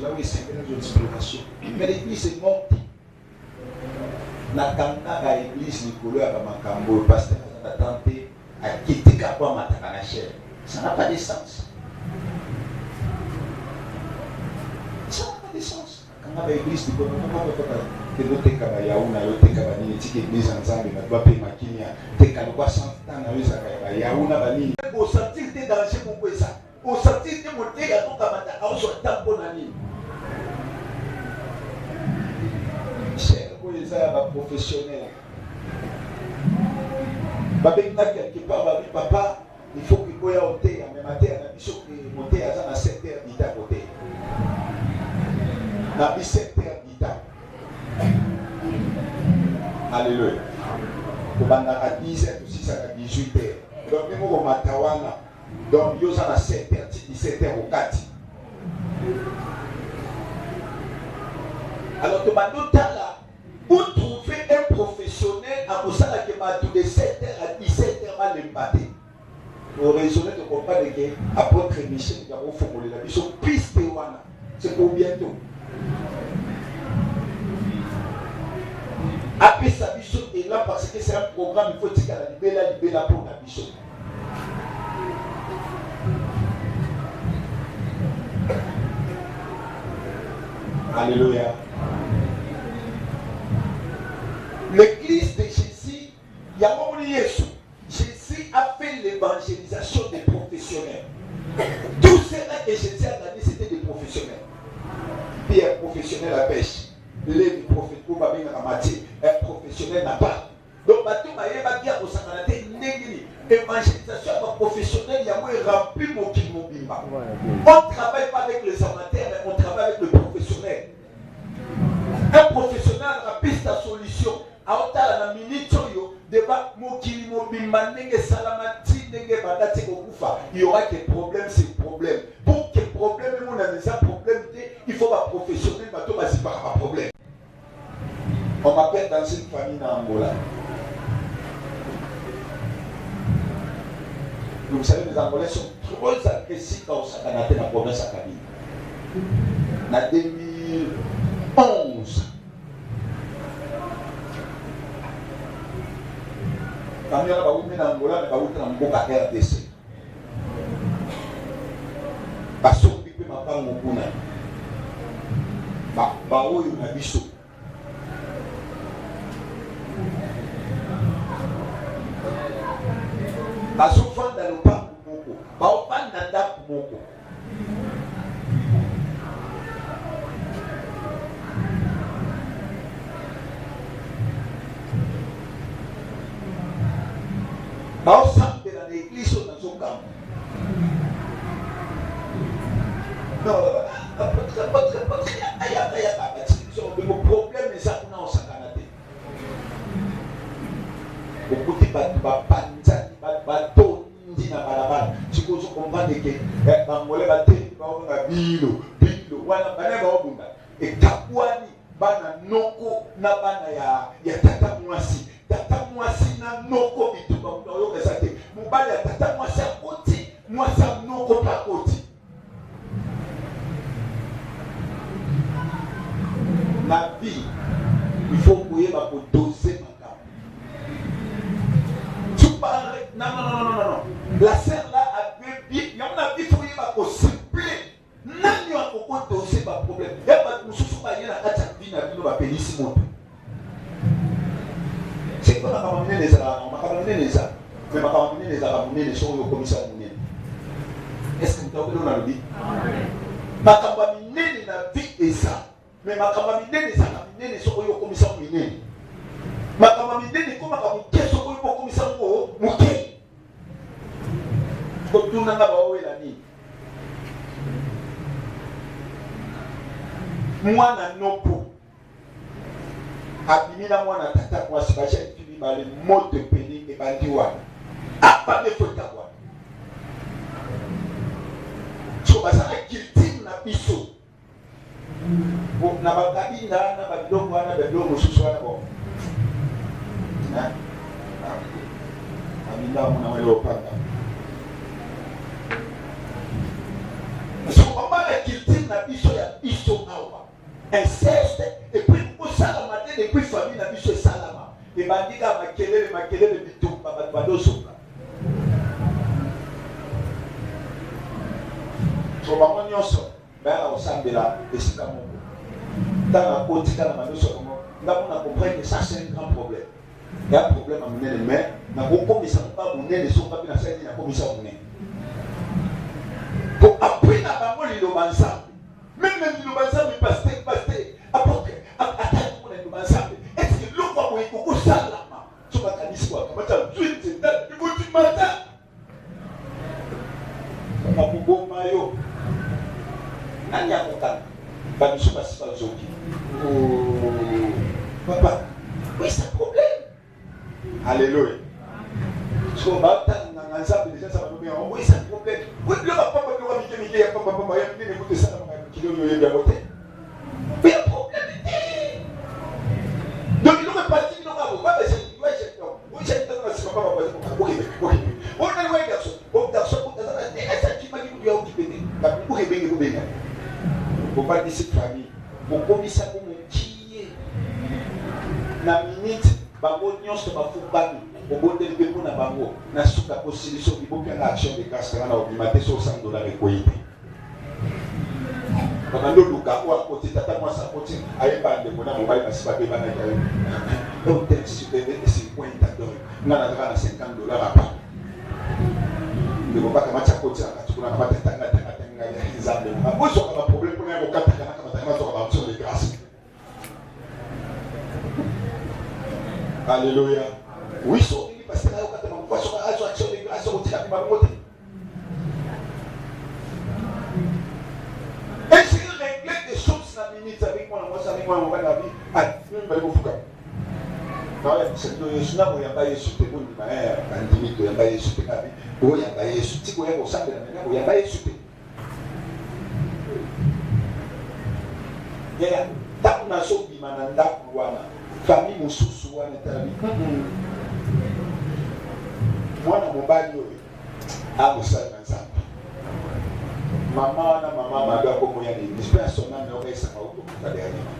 là où il s'est une explication. Mais l'église est morte. Na kanga à l'église Nicolas à Makambo, le pasteur a tenté à quitter Kapwa Matakanacher. Ça n'a pas de sens. Ça n'a pas de sens. Quand on a l'église Nicolas, on n'a pas de noter Kabayaouna, noter Kabani, l'église ensemble, on doit payer Makinia, t'es qu'à quoi 100 ans, on a Yaouna Bani. Au sortir des dangers pour ça. Au sortir des montées à tout Kamata, on soit tampon à l'île. Les professionnels. Quelque part, papa, il faut qu'il y ait un thé, mais ma terre, il faut que mon thé à 7 heures d'État côté. La 7 heures d'État. Alléluia. Comme on a 10 heures, 6 heures, 18 heures. Donc, nous avons Matawana. Donc, il y a 7 heures, 17 heures au 4. Alors, tu m'as dit là. Pour trouver un professionnel à Moussala qui m'a tout de 7h à 17h à l'empathé. Pour raisonner de comprendre que apôtre Michel qui a formulé la mission piste wana. C'est pour bientôt. Après sa mission est là parce que c'est un programme, il faut dire qu'elle a libéré pour la mission. Alléluia. L'église de Jésus, il y a un Jésus a fait l'évangélisation des professionnels. Tout cela que Jésus a donné, c'était des professionnels. Pierre, professionnel à pêche. Lévi, un professionnel n'a pas. Donc, l'évangélisation professionnelle, il y a rempli mon bimba. On ne travaille pas avec les amateurs, mais on travaille avec le professionnel. Un professionnel a pris sa solution. Aotala na minute yo débat mokili mobimba ndenge salamati ndenge badati kokufa, il y aura que problème, c'est problème. Pour que problème on a déjà problème, il faut pas professionnel bato basi pas problème. On m'appelle dans une famille en Angola. Vous savez, les Angolais sont trop agressifs quand on s'accanaté dans la province à Kabi. En 2011, quand on a eu en Angola, on a eu un Mboka RDC. Parce que on m'a pas mon kuna. Bao yo na biso. Parce que on dans le pas moko. Bao pas nanda moko. Bao sambe dans l'église dans son camp. Non, le problème est ça qu'on a en sacanate. Beaucoup de panzani, bateaux, na balabala. Si vous comprenez que Bangolais bateaux, bilo, wana bana baobunda. Et Kapuani, bana noko na bana ya tata mwasi. Tata mwasi na noko bituba mtoyo kesate. Mubali ya tata mwasi akoti, mwasi noko pakoti. La vie, il faut couiller pour doser ma gamme. Tu parles. Non. La sœur là avait bien. Il y a un vie pour y simple. N'a pas beaucoup doser ma problème. Il y a pas de soucis pour y aller à la vie n'a pas de pénissimo. C'est pas ma famille les a, ma famille les a. Mais ma famille les a amenés les choses au commissaire Mounier. Est-ce que vous avez le dit? Ma famille la vie est ça. Mais ma kamamine les akamine sont au commissaire mine. Ma kamamine les comme à sont au commissaire mouké. Comme tout n'a pas oué la nuit. Moi na nopo. Abimina moi na tata moi si bachel fini ba le mot de péni et bandiwa. Ah pas de faute à moi. So ba ça guilty na biso. Na bagabinda na badongo na bedongo susu na bo na aminda muna wale opanga so on va la culture na biso ya biso inceste, et puis pour ça la matin et puis famille n'a vu ce salama et bandika makelele bitumba badosoka so bango nyonso baya osambela esika moko tana kotika na badoso comme ndako na comprendre que ça c'est un grand problème. Il y a un problème à mener mais na kokomisa pas monene les sont pas bien fait na komisa monene pour après na bango liloba nzambe même liloba nzambe pasteur apôtre atali ko na liloba nzambe est-ce que loko ko iko salama so bakanisi kwa kamata twite na ibuti mata na kuboma yo nani akokana bamiso basipa zoki papa oui c'est un problème. Alléluia. So bata na nzambe déjà ça va nous bien. Oui c'est un problème. Oui le papa ne va pas me dire papa il y a écouter ça dans ma kilo yo bien voter. Mais un problème. Donc il aurait pas dit non pas mais c'est moi j'ai non. Oui j'ai dans la papa OK. On a le garçon. On garçon pour ça ça qui m'a dit que tu as occupé. La pour bien. Pour pas dire cette famille. Pour commissaire pour me tuer. Na minute bango nyonso bafukami obondeli mpe mpona bango na suka posiliso bibopyanga action de grâce kanga na obimate so $100 ekoyi te bakando luka oyo akoti tata mwasi akoti ayeba ndeko na mobali basi babebanaki ayo $50 nga nazaka na $50 apa ndeko bakamati akoti akatukuna na batenga ya nzambe ozoka baproblème mpona ya kokataka na kamataka mazoka baction de grâce. Alléluia. Oui, so il parce que là au quatre mois quoi sur action de grâce au tika bi mamote. Et si il règle des choses na minute avec moi on va la vie. Ah, même pas le fuka. Non, c'est que je na mo yamba Yesu te bondi ma bandimi to yamba Yesu te kabi. Bo yamba Yesu ti ko yamba osabe na nena bo yamba Yesu te. Ya, ta na so bi mananda kuwana. Famille mosusu wana tabi mwana mobali oyo akosala na nzambe mama wana mama mado akomoya na église mpe asonami okaisaka okokuta dernièrement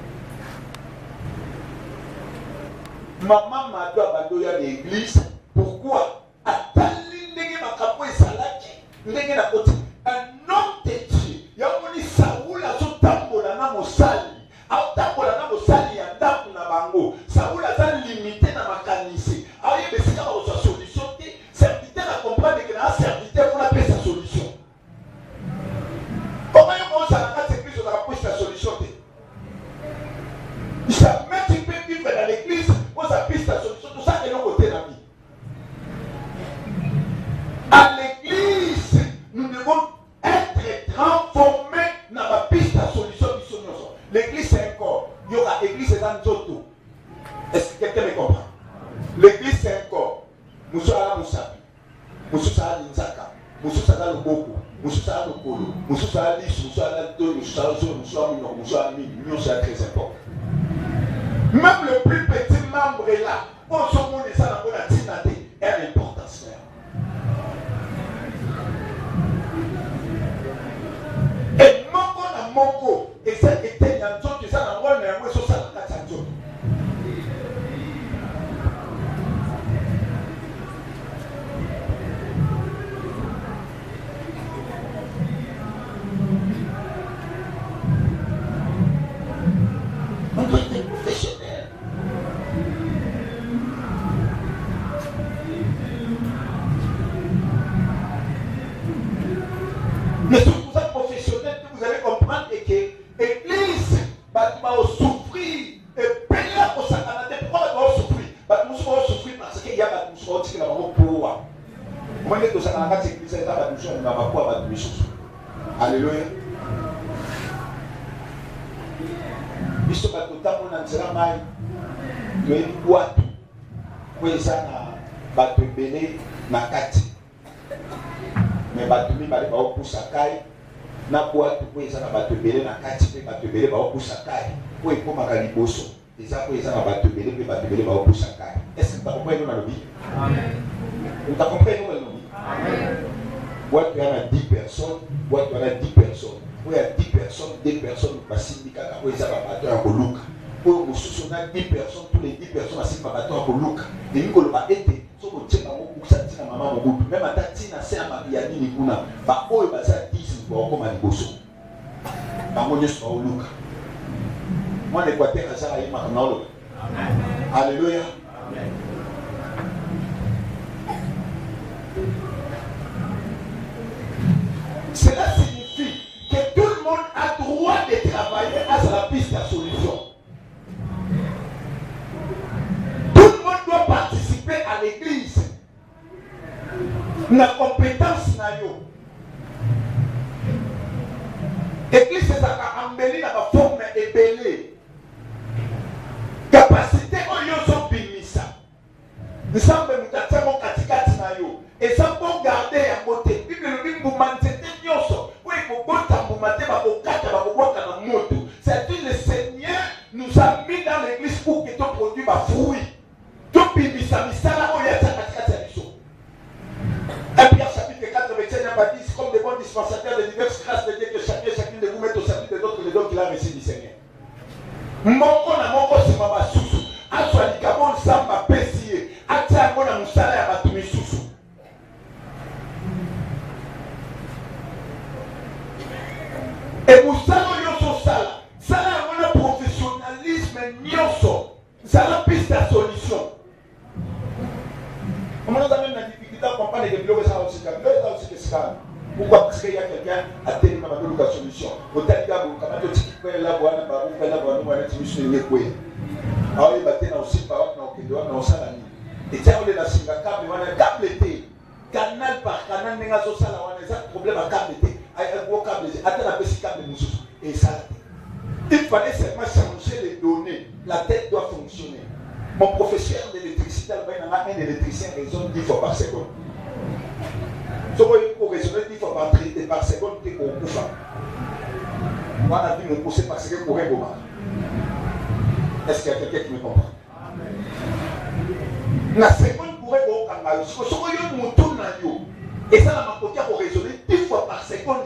mama mado abandoya na église pourquoi atali ndenge makambo ezalaki ndenge na koti un homme de Dieu yamoni Saul azotambola na mosali aotambola na mosali ya ndako na bango Saul aza limité na makanisi ayebesika bakozwa solution te serviteur na comprendre que na serviteur mpona apesa solution koma yo kozala kati église ozala kopesa solution te jamais tu peux vivre dans l'église oza pesa solution tosaka eloko te na vie à l'église nous devons être transformés na bapista solution biso nyonso. L'église c'est un corps. Il y aura l'église et Nzoto. Est-ce que quelqu'un me comprend? L'église c'est un corps. Moussala Moussapi. Moussala Nzaka. Moussala Loboko. Moussala Lokolo. Moussala Lis. Moussala Tony. Moussala Zo. Moussala Mino. Moussala Mini. L'union c'est très important. Même le plus petit membre est là. On se montre ça dans la tinate. Elle a l'importance. Et Mongo. Et ça était un jour qui s'en envoie, mais moi, ça n'a pas de jour. On doit être professionnel. Mais si vous êtes professionnel, vous allez comprendre que l'église va souffrir et payer au satanate. Pourquoi va souffrir? Va souffrir parce qu'il y a des choses qui vont pouvoir. Moi, je suis dans l'église, il y a des choses qui vont pouvoir. Alléluia. Biso batota mona nzela mai toyebi bwatu po eza na bato ebele na kati me bato mibale baopusa kai na bwatu po eza na bato ebele na kati mpe bato ebele baopusa kai po ekomaka liboso eza po eza na bato ebele mpe bato ebele baopusa kai. Est-ce que takomprendre nalobi? Takomprendre nalobi? Bwatu ya na 10 personnes, bwatu ya na 10 personnes. où il y a 10 personnes, 2 personnes, où ils ont un Luka. Où on a 10 personnes, tous les 10 personnes, ils ont un Luka. Et nous, on a été, sur le tien, même à Tatina, c'est un Mariani, Nikuna, bah, oh, il va faire 10, comme un Bosso. Bah, moi, je suis au Luka. Moi, l'Équateur, ça a été maintenant. Alléluia. Cela signifie que tout le monde a droit de travailler à sa piste de solution. Tout le monde doit participer à l'église. La compétence n'a yo. L'église c'est ça embelli dans la forme ébellée. Capacité au yo sont binisa. Nous sommes nous t'attendons katikati na yo. Et ça pour garder à côté. Bible nous dit vous mantete nyoso. Oui pour bota pour mater ba kokata ba koboka na moto. C'est-à-dire le Seigneur nous a mis dans l'église pour que ton produit ba fruit. Tout binisa misala o ya katikati ya biso. Et Pierre chapitre 4 verset 9 à 10 comme des bons dispensateurs de diverses grâces de Dieu que chacune de vous mette au service des autres les dons qu'il a reçus du Seigneur. Moko na moko sima basusu. Aswa likabon samba pesiye. Atia mona musala ya batu misusu. Et musala yoso sala. Sala mona professionnalisme nyoso. Sala piste à solution. Comment nous avons une difficulté à comprendre que le bureau est aussi calme. Pourquoi? Parce qu'il y a quelqu'un à tenir la solution. Au Taliga, vous avez dit que la voix n'a pas fait la voix, nous avons dit que vous avez alors il battait dans aussi par exemple dans salami. Et tiens on est là sur la câble, on a câble été canal par canal n'est pas au salon, on a des problèmes à câble été. Un gros câble, attends la petite câble de moussous et ça. Il fallait seulement changer les données. La tête doit fonctionner. Mon professeur d'électricité, un électricien raisonne 10 fois par seconde. Si vous raisonner 10 fois par seconde, c'est pour vous. On a vu mon procès parce que pour un moment. Est-ce qu'il y a quelqu'un qui me comprend? La seconde pourrait vous en si vous avez un mouton dans yo, et ça, la macotia pour raisonner 10 fois par seconde.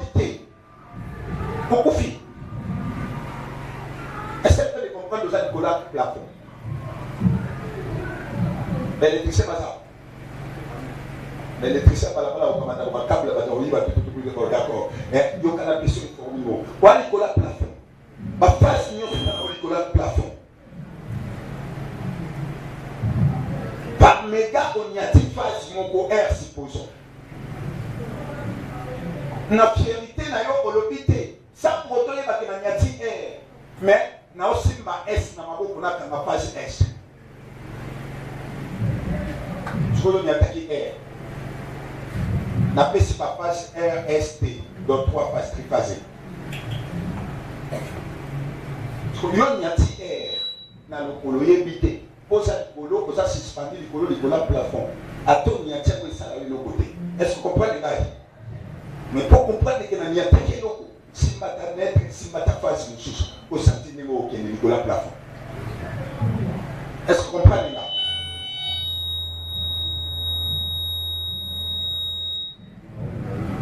Beaucoup filles. Est-ce que vous pouvez comprendre que vous avez un plafond? L'électricien va ça. L'électricien va là-bas, on va un câble, on va tout d'accord. Il y a un besoin de formule. On va aller au plafond. Ma face, nous avons un plafond. Par méga, on y a dit phase mon R, supposons. La fiérité n'a pas l'obité. Ça pour autant, il y a dit R. Mais, n'a aussi ma S, n'a pas beaucoup ma phase S. Je veux dire, il y a R. N'a pas si ma phase RST, donc 3 phases triphasées. Je veux dire, il y a dit R. N'a le coloyer bité. Pour ça suspendu le plafond. Attends, il y a un ça de l'autre côté. Est-ce que vous comprenez là? Mais pour comprendre que il y a un si ma net, si ma face une chose, au centimètre qui est le plafond. Est-ce que vous comprenez là?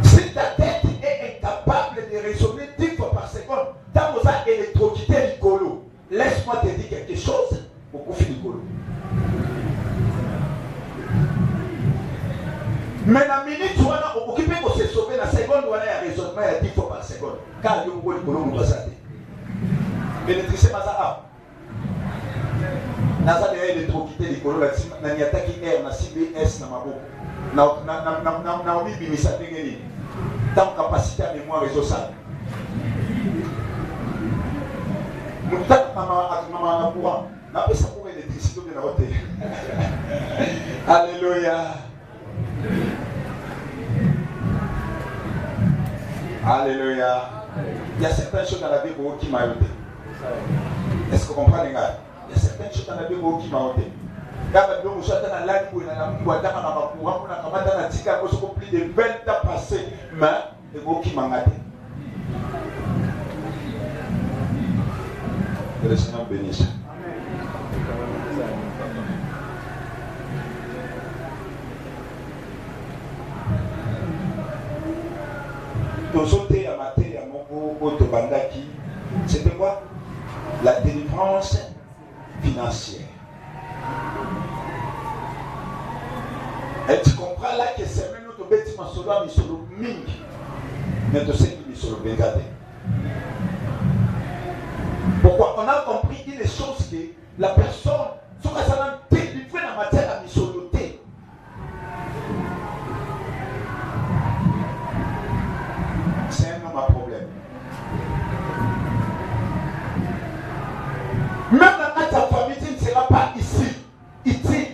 Si ta tête est incapable de raisonner 10 fois par seconde, tant que ça électrocuté le colo, laisse-moi te dire quelque chose. Beaucoup finit colo. Mais la minute où on a occupé pour se sauver, la seconde où on a un raisonnement à 10 fois par seconde. Car il y a beaucoup de colo, on doit s'arrêter. L'électricité m'a dit, Naza derrière électrocuté le colo, il y a attaqué R, na CBS, na mabo. Na obi bimisa tengeni. Tant capacité à mémoire réseau ça. Moutak mama na courant. N'a pas ça pour l'électricité de la route. Alléluia. Alléluia. Il y a certaines choses dans la Bible qui m'ont aidé. Est-ce que vous comprenez? Il y a certaines choses dans la Bible qui m'ont aidé. Quand nous sommes dans la Bible, nous avons plus de 20 ans passés, mais il y a qui m'ont aidé. Que le Seigneur bénisse. Nous sommes à matin, à mon quoi? La délivrance financière. Et tu comprends là que c'est même notre bêtiment solo à Misolo Ming. Mais tu sais que Misolo Bengade. Pourquoi? On a compris une chose que la personne, ce que ça a délivré dans la matière à Misoloté. C'est un homme à problème. Même dans ta famille, tu ne seras pas ici. Ici,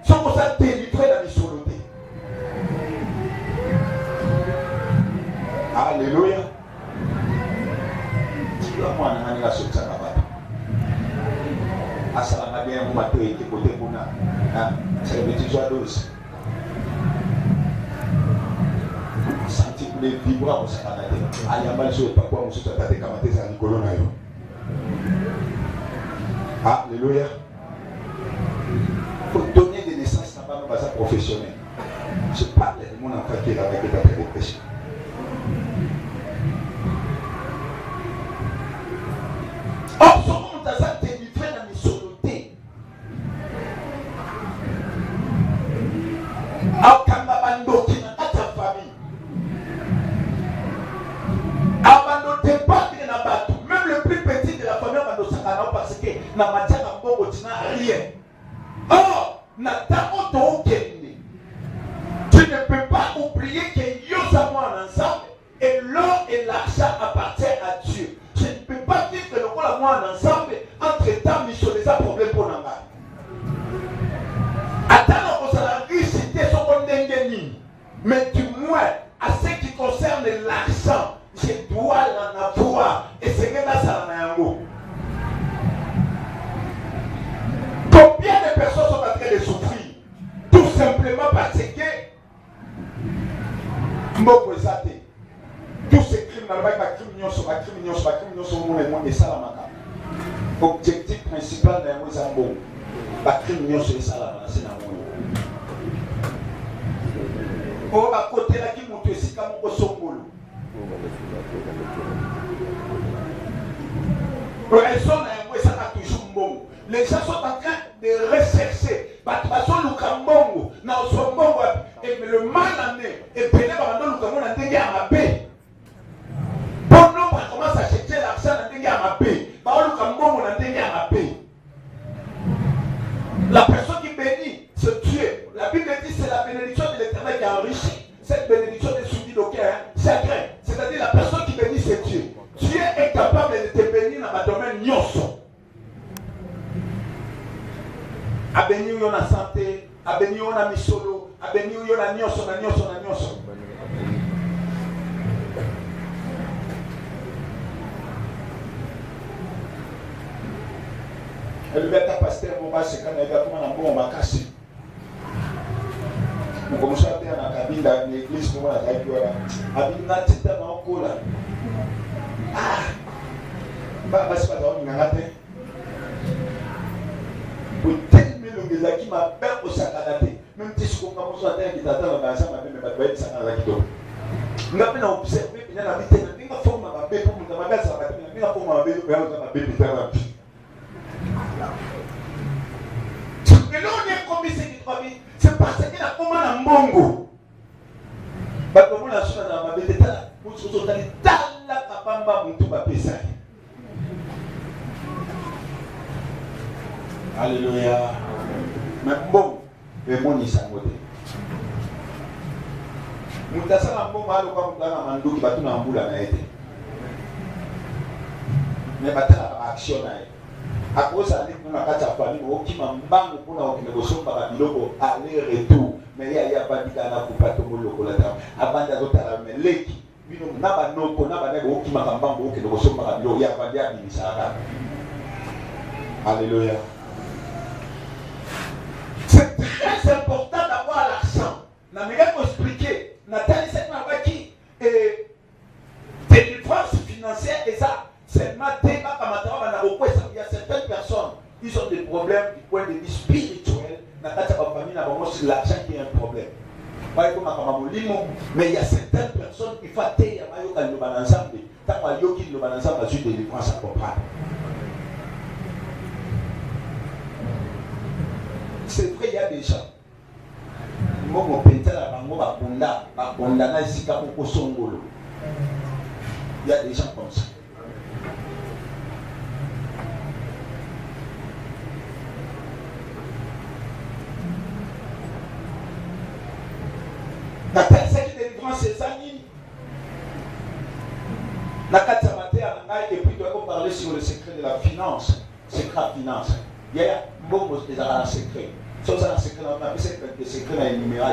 ce que ça a délivré dans la Misoloté. Alléluia. Moi, je suis là sur ça. Asala bien vous m'attendez qui côté pour na c'est le petit joie d'os senti les vibra au sakana te ayamba le pas quoi monsieur tata kamate za nikolo na yo. Alléluia. Faut donner des naissances là-bas dans base professionnel. Je parle de mon enfant qui est avec ta dépression. Oh, son nom d'Azan délivré dans les solotés. Akambabando qui n'a pas ta famille. Abando t'es pas bien à battre. Même le plus petit de la famille, Abando Sakana, parce que na matière à Bobo, tu n'as rien. Oh, Nathan Otokende. Tu ne peux pas oublier que Yosamu en ensemble et l'or et l'argent appartiennent à Dieu. Je ne peux pas vivre le rôle à moi en ensemble entre temps, mais sur les problèmes pour l'envers. Attends, on s'en riche, c'était son condamné. Mais du moins, à ce qui concerne l'argent, je dois l'en avoir. Et c'est que là, ça en a un mot. Combien de personnes sont en train de souffrir? Tout simplement parce que tous ces crimes, l'objectif principal de Mozambique, la criminalité sur les salariés, c'est la oh, à côté là qui monte ici comme au Songolo. Les gens sont en train de rechercher. Et le mal en est. Et puis, bon nombre commence à chercher l'argent dans la personne qui bénit se tue. La Bible dit que c'est la bénédiction de l'Éternel qui a enrichi. Cette bénédiction est suivie d'aucun chagrin. C'est-à-dire la personne qui bénit c'est Dieu. Dieu est capable de te bénir dans ma domaine nyoso. A bénir yon la santé, a bénir yon la misolo, a bénir yon la nyoso, na nyoso, na nyoso. Le bêta pasteur Bomba c'est quand il y a comme un bon makasi. On commence à faire dans la cabine de l'église pour la taille là. Avec une petite tête en cola. Ah, bah c'est pas dans une ngate. Pour tellement le gars qui m'appelle au sacanate. Même si je commence à faire qui t'attend dans ça, ma même pas être sacanate qui tombe. Nous avons observé, il y a la vitesse, il y a forme à ma bête pour me mettre ça, il y a forme à ma bête pour me mettre ça. Mais là on est comme c'est parce qu'il y a comme un mongo. Bah comme on a su dans ma bête là, pour se retrouver dans la capamba pour tout passer. Alléluia. Mais bon, le monde est sangoté. Mutasa na bon malo kwa mutana manduki batu na mbula na ete. Mais batala action na ete. À cause de la famille, qui m'a banque pour la négociation par biloko aller-retour. Mais il y a pas dit qu'on a coupé tout le monde là. Avant d'autres mais l'équipe, nous n'avons pas non n'a pas qui m'a banque qui négociation par biloko. Il y a pas dit à ça. Alléluia. C'est très important d'avoir l'argent. N'a pas expliqué. Nathalie c'est ma qui est délivrance financière et ça. Seulement, il y a certaines personnes, ils ont des problèmes du point de vue spirituel. L'argent qui est un problème. Mais il y a certaines personnes qui font des ensemble. Tant qu'il y banasa ma suite de délivrance à comprendre. C'est vrai, il y a des gens. Moi, mon pétale à Bango, Bakunda, Naisika, Koko Songolo. Il y a des gens comme ça. La terre de délivrance, c'est ça. Et puis, nous allons parler sur le secret de la finance. Secret de la finance. Il y a beaucoup de secrets. Ça, c'est un secret, on a fait quelques secrets dans les numéros.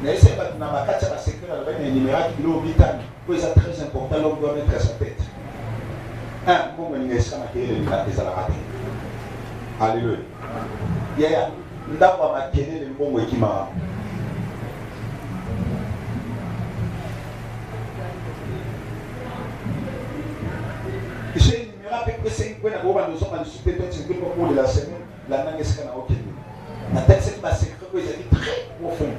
Mais c'est pas que dans ma carte, c'est un secret dans les numéros qui l'ont dit. C'est très important, l'homme doit mettre à sa tête. Un bon ministère qui est le cas des Alaratés. Alléluia. Il y a d'abord ma quête de bon équipement. J'ai une numéro à peu près 5 points à voir dans le super de la semaine, la langue est canard au Kenya. La tête, c'est ma secret, c'est très profond.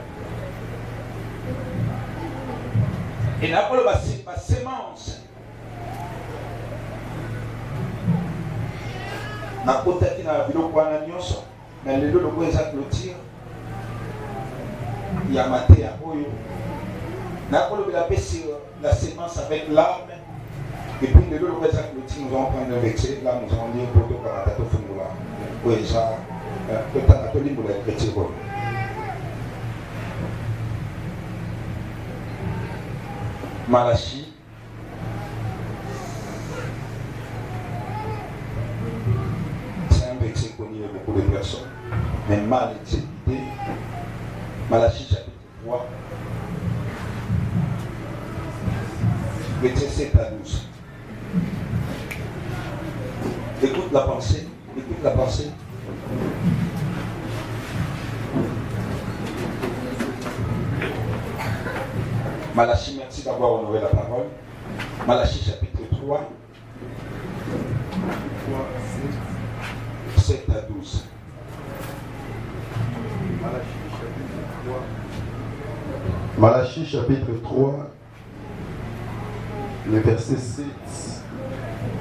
Et là, pour ma sémence, ma côté qui n'a vu le point à Nyonso, mais le lot de quoi ça clôture, il y a maté à Oyo. Là, pour la paix sur la sémence avec l'arme. Et puis, le lot de ça clôture, nous allons prendre un vexé. Là, nous allons dire pour tout Kamatato Fungula. Oui, ça, le Tanato pour la chrétienne. Malachie. C'est un vexé connu de beaucoup de personnes. Mais mal exécuté. Malachie chapitre 3. Verset 7 à 12. Écoute la pensée. Écoute la pensée. Malachie, merci d'avoir honoré la parole. Malachie chapitre 3, 7 à 12. Malachie chapitre 3, le verset 7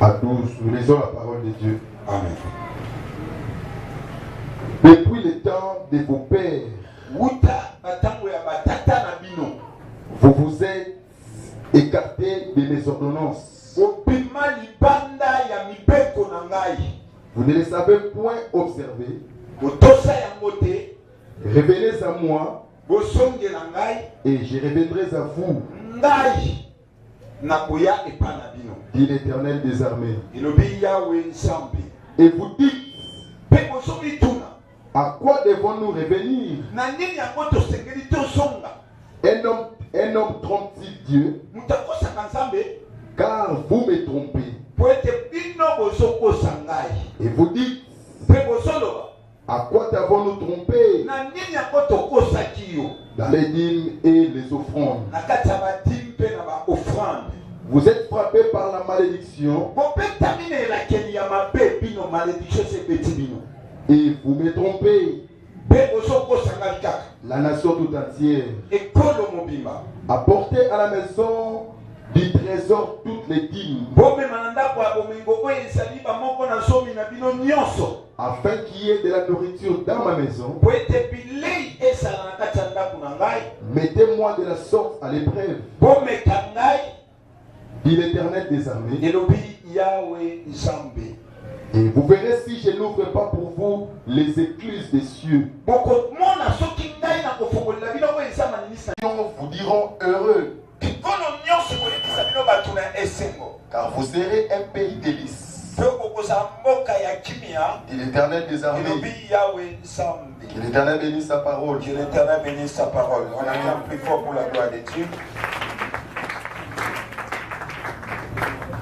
à 12. Nous lisons la parole de Dieu. Amen. Depuis le temps de vos pères, vous vous êtes écartés de mes ordonnances. Vous ne les avez point observées. Revenez à moi et je reviendrai à vous, dit l'Éternel des armées. Et vous dites, à quoi devons-nous revenir? Un homme trompe-t-il Dieu? Car vous me trompez. Et vous dites, à quoi t'avons-nous trompé? Dans les dîmes et les offrandes. Vous êtes frappés par la malédiction. Et vous me trompez. La nation tout entière. Apportez à la maison du trésor toutes les dîmes, afin qu'il y ait de la nourriture dans ma maison. Mettez-moi de la sorte à l'épreuve, dit l'Éternel des armées. Et vous verrez si je n'ouvre pas pour vous les écluses des cieux. Vous diront heureux, car vous serez un pays délices. Et l'Éternel des armées. Que l'Éternel bénisse sa parole. Que l'Éternel bénisse sa parole. On acclame plus fort pour la gloire de Dieu.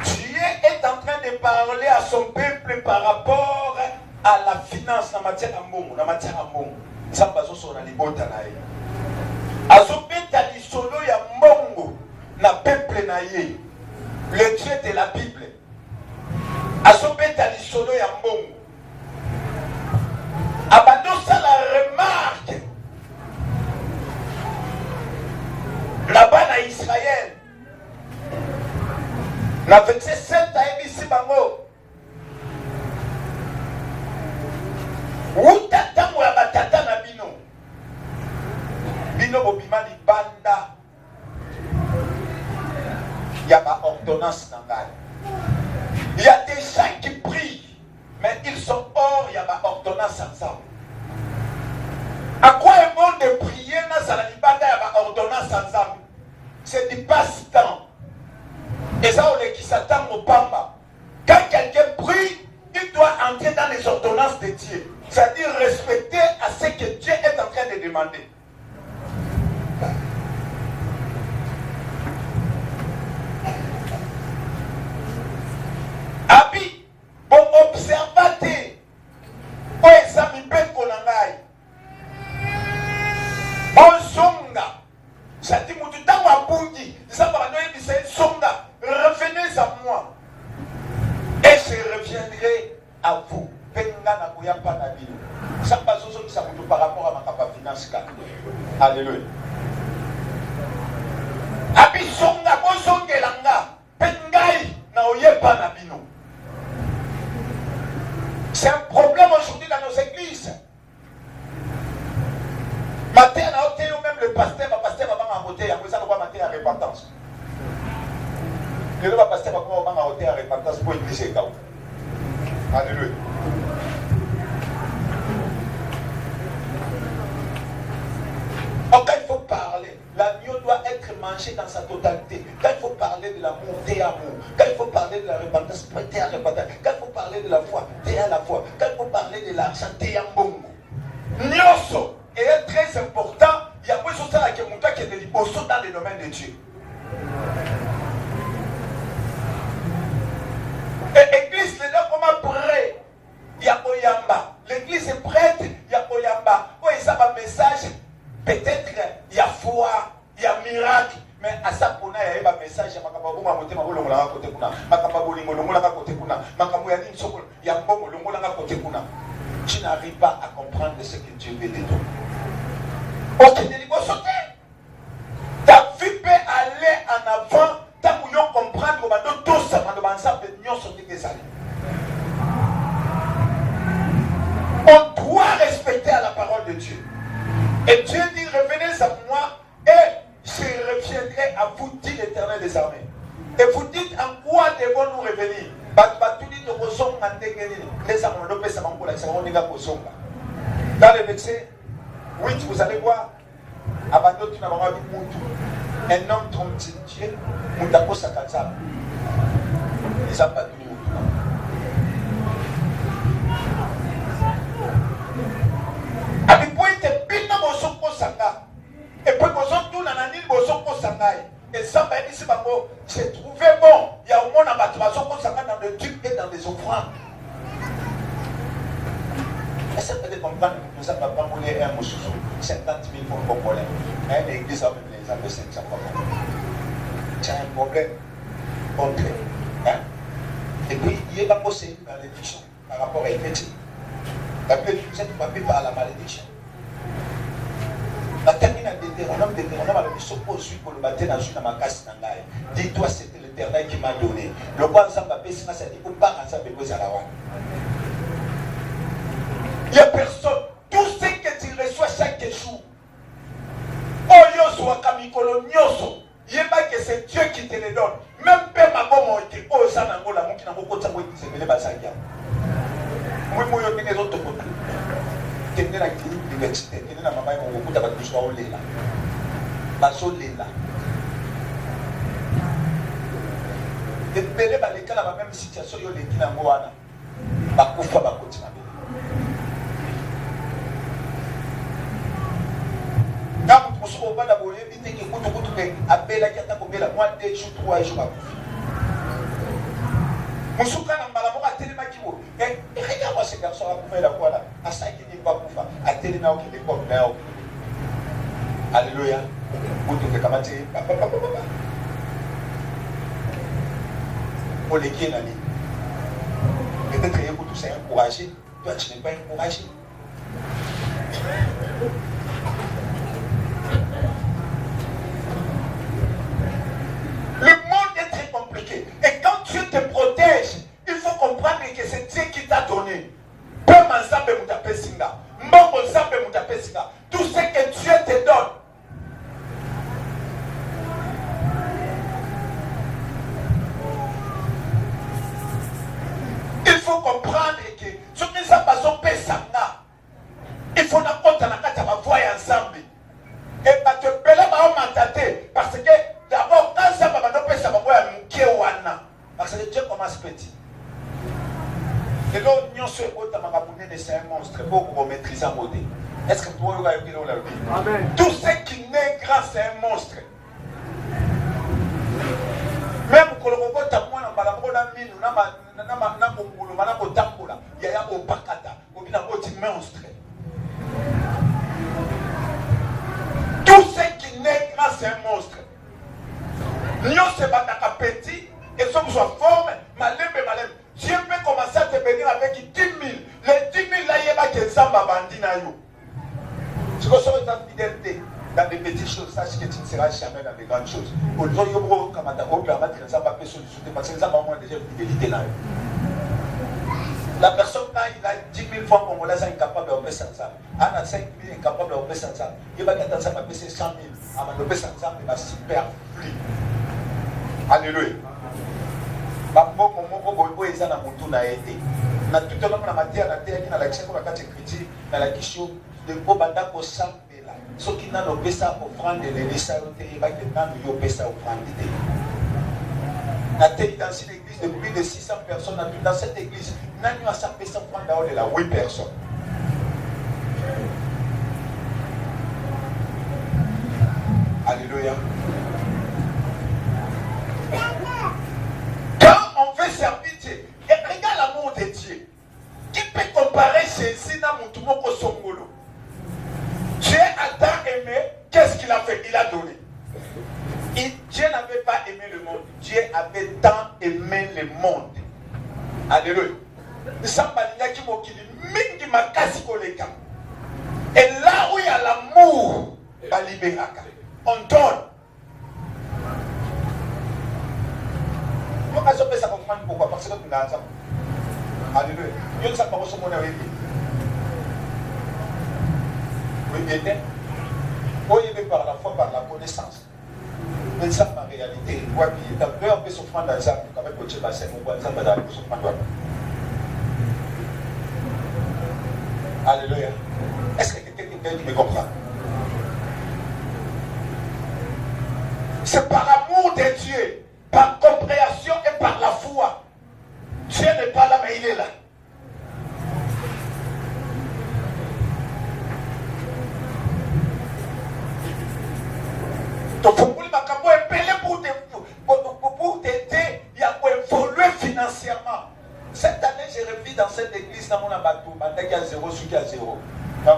Dieu est en train de parler à son peuple par rapport à la finance dans la matière de mbongo. Dans la matière de mbongo. Ça passe sur la libota naïe. Azobeta lisolo ya mbongo na peuple naïe. Le Dieu de la Bible. Azobeta lisolo ya mbongo. Abandosa la remarque. Là-bas à Israël. Na verset 7 ayebisi bango. Wuta tango ya batata na bino. Bino bobima libanda ya ba ordonnance na ngai. Il y a des gens qui prient, mais ils sont hors, il y a ma ordonnance ensemble. À quoi est bon de prier dans la libanda, il y a ma ordonnance ensemble? C'est du passe-temps. Et ça, on est qui s'attend au pamba. Quand quelqu'un prie, il doit entrer dans les ordonnances de Dieu. C'est-à-dire respecter à ce que Dieu est en train de demander. Abi, bon observateur, bon examen konangai, bon songa, ça dit mon temps à bungi, ça va nous dire songa, revenez à moi, et je reviendrai à vous. Penga na kuyapa na bino, ça passe aussi ça par rapport à ma capacité financière. Alléluia. Abi songa, bon songelanga, pengai na oyepa na bino. C'est un problème aujourd'hui dans nos églises. Matin, même le pasteur va voter, il y a besoin de voir matin à repentance. Le pasteur va voter à repentance pour l'église. Alléluia. Quand il faut parler, l'agneau doit être mangé dans sa totalité. Quand il faut parler de l'amour, t'es amour. Quand il faut parler de la repentance, t'es à repentance. Quand il faut parler de la foi, t'es à la foi. Quand il faut parler de l'argent, t'es à bongo. Nyoso est très important. Il y a besoin de ça qui est de l'imposto dans le domaine de Dieu. Et l'église, les gens comment prêt. Il y a Oyamba. L'église est prête. Il y a Oyamba. Oh, il y a un message. Peut-être il y a foi, il y a miracle, mais à ça pour nous il y a un message. Tu n'arrives pas à comprendre ce que Dieu veut de toi. Ok, ta vie peut aller en avant tant que nous comprenons que tout ça, on doit respecter la parole de Dieu. Et Dieu dit, revenez à moi et je reviendrai à vous, dit l'Éternel des armées. Et vous dites, en quoi devons-nous revenir? Dans le verset 8, vous allez voir, un homme trompe Dieu, Moutako Sakazab. Ils n'ont pas tenu Moutouka. Avec quoi il était bien dans mon soko sanga. Et puis mon soko nanani mon soko sanga. Et ça m'a dit c'est pas bon. J'ai trouvé bon. Il y a au moins un bâtiment soko sanga dans le tube et dans les offrandes. Est-ce que vous pouvez comprendre que nous avons pas volé un moussou 50 000 pour voler. Mais l'église a même les a fait 500 fois. C'est un problème. Ok. Hein? Et puis il est pas possible dans l'édition par rapport à l'effectif. La Bible dit que tu par la malédiction. La termine à Deutéronome, Deutéronome avait dit s'oppose pour le matin dans une amacasse nangaï. Dis-toi, c'était l'Éternel qui m'a donné. Le roi Zambapé, ça dit qu'on part ensemble et à la roi. Il n'y a personne. Tout ce que tu reçois chaque jour. Oh yoso akamikolo nyoso. Il n'y a pas que c'est Dieu qui te le donne. Même Père Mabomo était oh ça n'a pas la qui n'a pas de ça qui s'est mêlé à ça. Moi, je suis les autres côtés. Je suis dans la clinique universitaire. Je suis dans la maman qui m'a dit que je suis là. Je suis là. Je suis là. Je suis dans la même situation. Je suis là. Je suis là. Quand vous êtes au bas de la bolée, vous dites que vous êtes à Bela qui est à moi 2 jours, 3 jours. Moussouka n'a pas la mort à Télémakibo. Et regarde-moi ce garçon à couper la voix là. À ça qui n'est pas pour à Télémao qui n'est pas pour. Alléluia. Vous devez commenter. Pour les qui est l'année. Peut-être que vous tous êtes encouragés. Toi, tu n'es pas encouragé. Le monde est très compliqué. Et quand faut comprendre que ce qui ça passe au Pessanga, il faut na compte na kata ba voix ensemble. Et pas te peler ba mandaté parce que d'abord quand ça va no pesa ba voix mukie wana. Parce que Dieu commence petit. Et là nous se ota makabune de c'est un monstre pour maîtriser un modèle. Est-ce que toi vous avez vu la vie? Amen. Tout ce qui n'est grand c'est un monstre. Même quand on voit ta moine en balabon na mine na bongolo na ko tambola ya opakata obina oti monstre. Tout ce qui n'est grand c'est un monstre. Nous se bataka petit et ce que soit forme malembe. Dieu peut commencer à te bénir avec 10 000. Les 10 000 là il y a que Zamba bandi na yo. Ce que soit ta fidélité dans des petites choses, sache que tu ne seras jamais dans des grandes choses. Aujourd'hui, il y a comme un homme qui a mis ça pas solliciter parce que ça va moins déjà fidélité là. La personne quand il a 10 000 francs congolais, il est incapable de faire ça. Il a 5 000, incapable de faire ça. Il va gagner ça, il va payer 100 000. Il va faire ça, il va superflu. Alléluia. Bamoko moko boybo eza na mutu na été. Na tout le monde na matière na terre qui na l'action pour la carte critique, na la question de bobanda ko sambela. Ce qui n'a pas ça offrande de l'élisa au terre, il va que dans yo pesa offrande. Na terre dans une église de plus de 600 personnes, dans cette église, n'a pas ça pesa offrande de la 8 personnes. Alléluia. On veut servir Dieu. Et regarde l'amour de Dieu. Qui peut comparer Jésus à Moutoumoko Songolo? Dieu a tant aimé, qu'est-ce qu'il a fait? Il a donné. Dieu n'avait pas aimé le monde. Dieu avait tant aimé le monde. Alléluia. Et là où il y a l'amour, on donne. Je peux ça comprendre pourquoi, parce que nous avons ça. Alléluia. Dieu ne sait pas où on est. Oui, bien. Oui, par la foi, par la connaissance. Mais ça, en réalité, il voit qu'il y a un peu souffrant dans ça, quand même, quand tu vas faire, on voit ça, dans le souffrant. Alléluia. Est-ce que quelqu'un qui me comprend? C'est par amour de Dieu, par compréhension et par la foi. Dieu n'est pas là, mais il est là. Donc, pour t'aider, il y a pour évoluer financièrement. Cette année, j'ai revu dans cette église, dans mon abatou, il y a 0, celui qui a 0. Il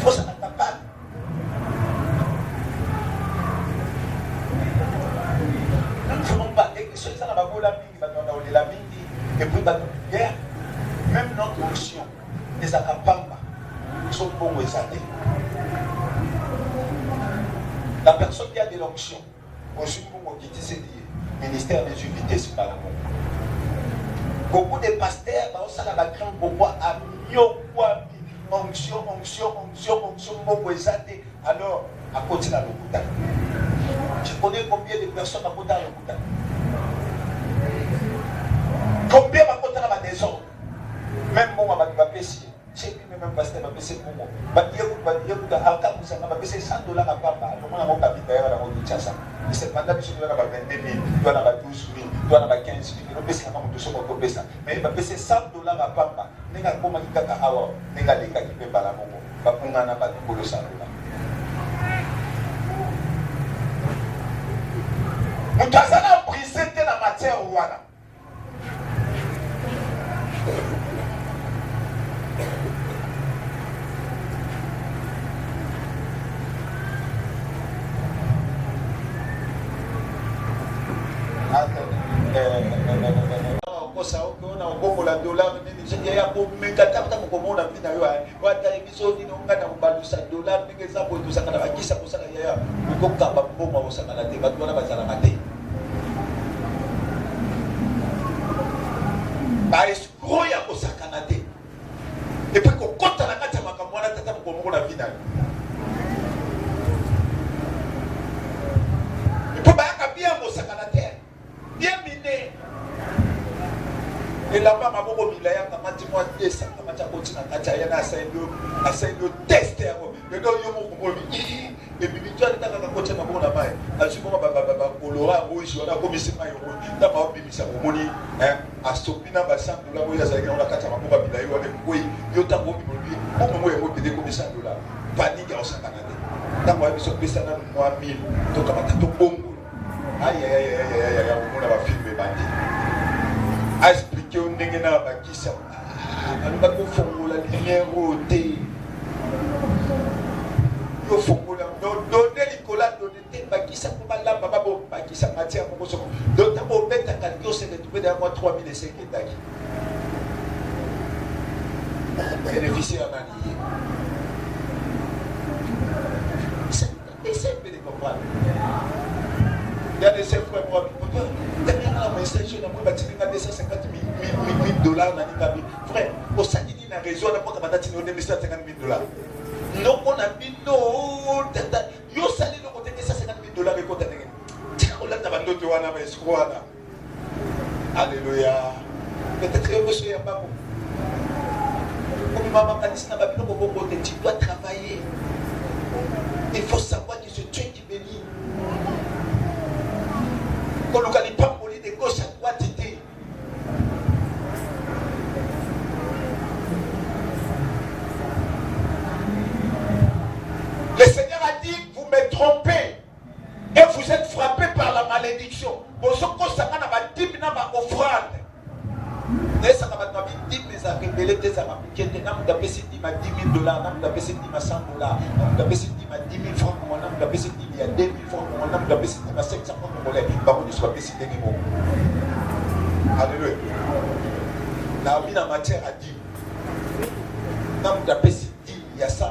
faut s'en être capable. Nous ne faisons pas des choses, ça n'a pas beau la mine, et puis même notre onction, les acapamba, sont bons aux années. La personne qui a de l'onction, ministère des unités, c'est pas la bonne. Beaucoup de pasteurs, beaucoup à onction, alors à côté de l'hôpital. Je connais combien de personnes à côté de l'hôpital. Combien à côté de la maison. Même moi, je vais payer. Chez lui, même pasteur, je vais payer pour moi. Je vais $100 à papa. C'est pendant que je dois avoir 22 000, je dois avoir 12 000, je dois avoir 15 000, je dois avoir 200 000. Mais je vais payer $100 à papa. Je vais payer $100 à Mutazana brisé la matière wana. La dollar ni ya ko mekata komona pina yo wa television ni ngata kubalusa dollar ni ngeza ko tusaka na bakisa kusaka ya ko kamba bomba usaka na te batwana bazala mate ba escro ya kusaka na te et puis ko kota na kata makamwana tata ko mona pina Et là-bas, ma bonne milaya, quand tu m'as dit ça, quand tu as continué à faire un test, mais donc, il y a mon et puis, tu as dit que tu as continué à faire un test. Je suis coloré, rouge, on a commis ça. Tu as mis ça au moni, à Sopina, Bassan, nous l'avons eu à Zagan, on a 4 ans, on a mis là, oui, il y a un peu de moment où il y a des commissaires de là. Panique en 50 années. Dans moi, je suis ça dans moi 1000. Donc, on a tout bon. Aïe, on a filmé bandit. A expliqué au Nengena Bakissa. On va faire la lumière au thé. Il faut donner Nicolas, donner Bakissa pour la Babo, Bakissa matière pour ce. Donc, on va mettre à quelqu'un, c'est de trouver derrière moi 3005 étages. Bénéficiaire d'un lié. C'est de comprendre. Il y a des frères moi, dernièrement, mon message, je n'ai pas bâti 250 000 dollars dans l'Italie. Frère, au Sadini, la réseau, on n'a pas de 50 000 dollars. Non, on a mis non, yo sali le côté de 150 000 dollars et côté de. On l'a tabando de wana mais squana. Alléluia. Peut-être que monsieur Yamba. Comme maman a dit, ça va bien au bon côté. Tu dois travailler. Il faut savoir que c'est Dieu qui bénit. Quand on ne pas voler de gauche à droite, le Seigneur a dit, vous me trompez et vous êtes frappé par la malédiction. Vous avez dit que vous avez offrande. Et ça va être dit que vous avez révélé des arabes. Vous avez dit $10 000, vous avez dit $100, vous avez dit 10 000 francs, vous avez dit 2 000 francs, vous avez dit 500 francs. Alléluia. La vie en matière a dit, vous avez dit il y a $100 000.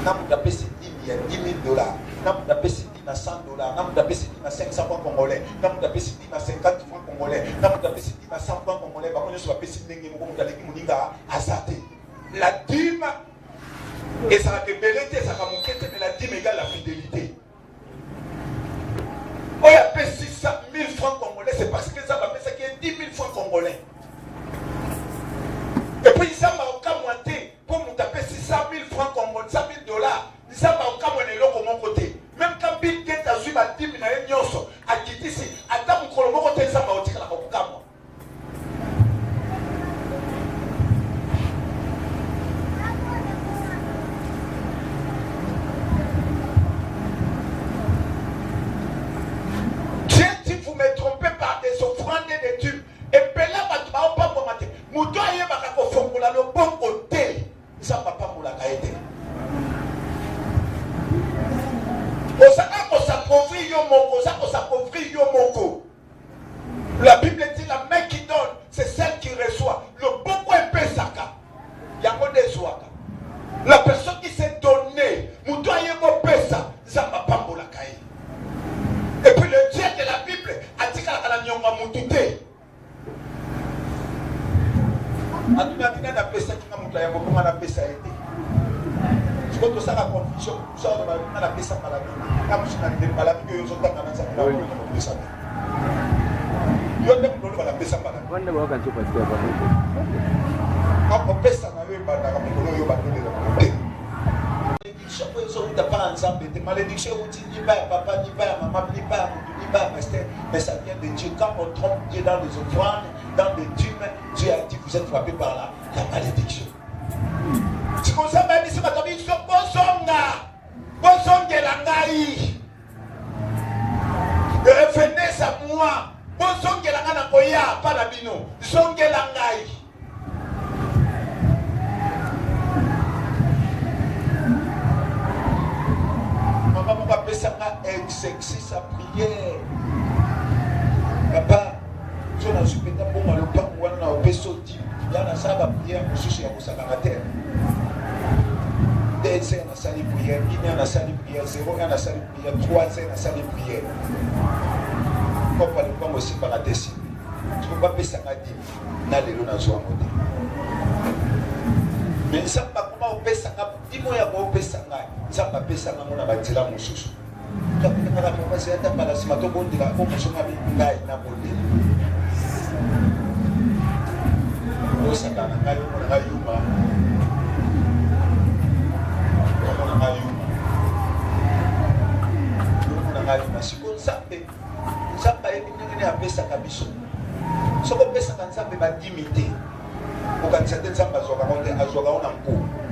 Nam d'apesi il y a $10 000. Nam d'apesi il y a $100. Nam d'apesi il y a 500 francs congolais. Nam d'apesi il y a 50 francs congolais. Nam d'apesi il y a 100 francs congolais. Par contre, je suis apesi n'engue mon galeki muninga azate. La dîme et ça a rebellité, ça a manqué, mais la dîme égale la fidélité. On a payé 600 000 francs congolais, c'est parce que ça va payer ça qui est 10 000 francs congolais. Et puis ça m'a moitié pour nous taper 600 000 francs congolais, $100 000. Ça m'a moitié de mon côté. Même quand Bill Gates a suivi ma dîme, il a eu à quitter ici. À ta mon côté, ça m'a moitié de la moi. Dieu dit vous me trompez par des offrandes et des tubes. Et puis là, je ne vais pas vous mater. Je dois y aller le bon côté. Ça ne va pas vous la cailler. La Bible dit la main qui donne, c'est celle qui reçoit. Le bon coin est saka. Il y a des soaka. La personne qui s'est donnée, ça ne va pas vous la cailler. Et puis le Dieu de la Bible a dit qu'à la nyonga mutute. Aduna tina na pesa kinga mutu ya ngoko na pesa ete. Siko to saka confusion, ça on a pesa malade. Comme si on a des malades que yo tanga na sa na pesa. Yo ne ko ba la pesa malade. Wanda ba ka chupa tia ba. Ko pesa na yo ba na ko yo ba de la. Malédiction pour les hommes pas ensemble, des malédictions où tu dis pas papa, ni pas maman, ni pas ni pas pasteur, mais ça vient de Dieu. Quand on trompe Dieu dans les offrandes, dans les dîmes, Dieu a dit vous êtes frappés par la malédiction. C'est comme ça même si ma famille sont bonsonga la ngai. Revenez à moi. Bonsonga la ngana koya pas la bino. Songa la ngai. Maman m'a appelé ça exercice à prière. Papa, je n'en suis pas pour moi le pain ou un peso dit. Il y a la salle à prière pour ceux qui ont sa caractère. 2 heures na salle de prière, 1 heure na salle de prière, 0 heure na salle de prière, 3 heures na salle de prière. Comme pas le point aussi par la décision. Je ne peux pas payer ça à dire. N'allez le dans un côté. Mais ça ne va pas payer ça. Dis-moi, il y a pas payer ça. Ça va payer ça. On va dire là mon chouchou. Tu as pu me rappeler parce que tu as pas la semaine. Tu as pu me dire là. On va se mettre là. Il n'a pas de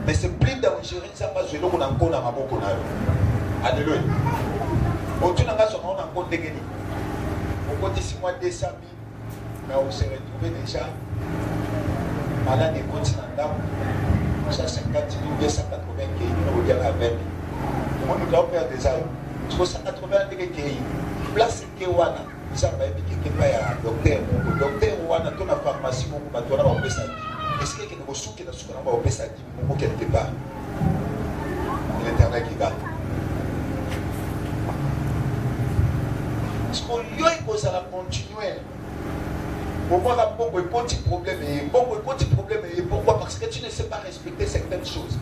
Mais c'est plus dangereux ça parce que nous on a encore na maboko na yo. Alléluia. Otu na ngaso na encore ndengeni. Okoti si mois 200 000 mais on s'est retrouvé déjà malade et continental 150 000 280 000 on regarde avec. On nous doit faire des ailes. 180 000 place que wana ça va être que pas ya docteur wana to na pharmacie mon ba to na ba pesa. Est-ce que nous sommes qui nous avons fait ça quelque part? L'éternel qui garde. Parce qu'on y a continuer. Pour moi, il y a beaucoup de petits problèmes. Et pourquoi? Parce que tu ne sais pas respecter certaines choses.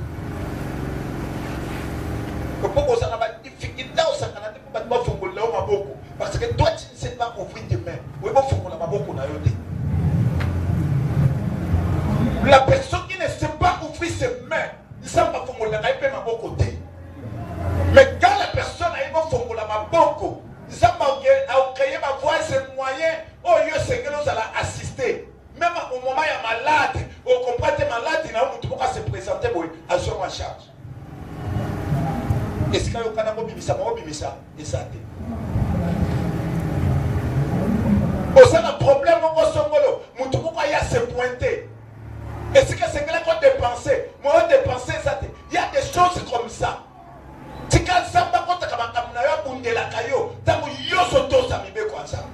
Parce que toi, tu ne sais pas ouvrir tes mains. La personne qui ne sait pas ouvrir ses mains, ça va faire ma côté. Mais quand la personne a fait ma boko, ça va créer ma voix, c'est moyen. Oh, c'est que nous allons assister. Même au moment où il y a malade, on comprend que malade, il y a un monde qui se présenter à son en charge. Est-ce qu'il y a un bimisa et ça un problème au Songolo, mon tout le a se pointer. Est-ce que c'est là qu'on dépense? Moi, on dépense ça. Il y a des choses comme ça. Si quand ça va contre Kamakamayo, on est la caillou, tant que yo soto ça me fait comme ça.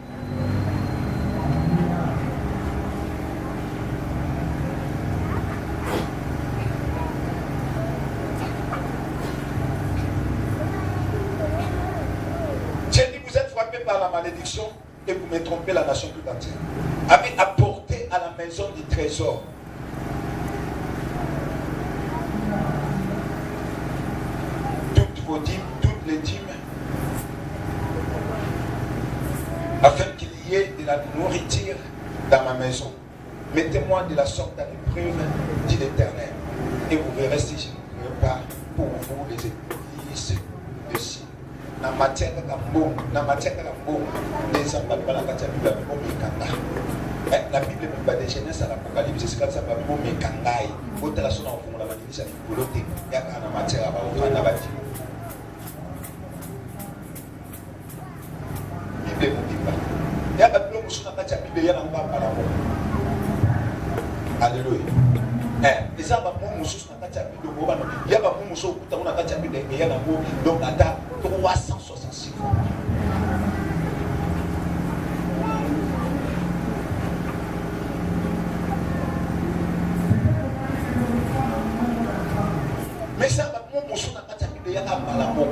J'ai dit, vous êtes frappé par la malédiction et vous me trompez la nation tout entière. Avez apporté à la maison du trésor. Vos dîmes, toutes les dîmes, afin qu'il y ait de la nourriture dans ma maison. Mettez-moi de la sorte à l'épreuve, dit l'Éternel, et vous verrez si je ne ferai pas pour vous les églises de ci. Dans la matière de la bombe, les enfants de la la Bible n'est pas de Genèse à l'Apocalypse, c'est comme ça, mais bon, mais kangai, au la son enfant, la matinée, ça dit, il y a une matière à la bâtiment. Il y a un peu de choses à Bible, il y a un peu alléluia. Les gens vont nous soutenir à Bible, il y a un peu de choses à Bible, il y a un peu donc à 366 fois. Mais ça va pour mon son à Bible, il y a un peu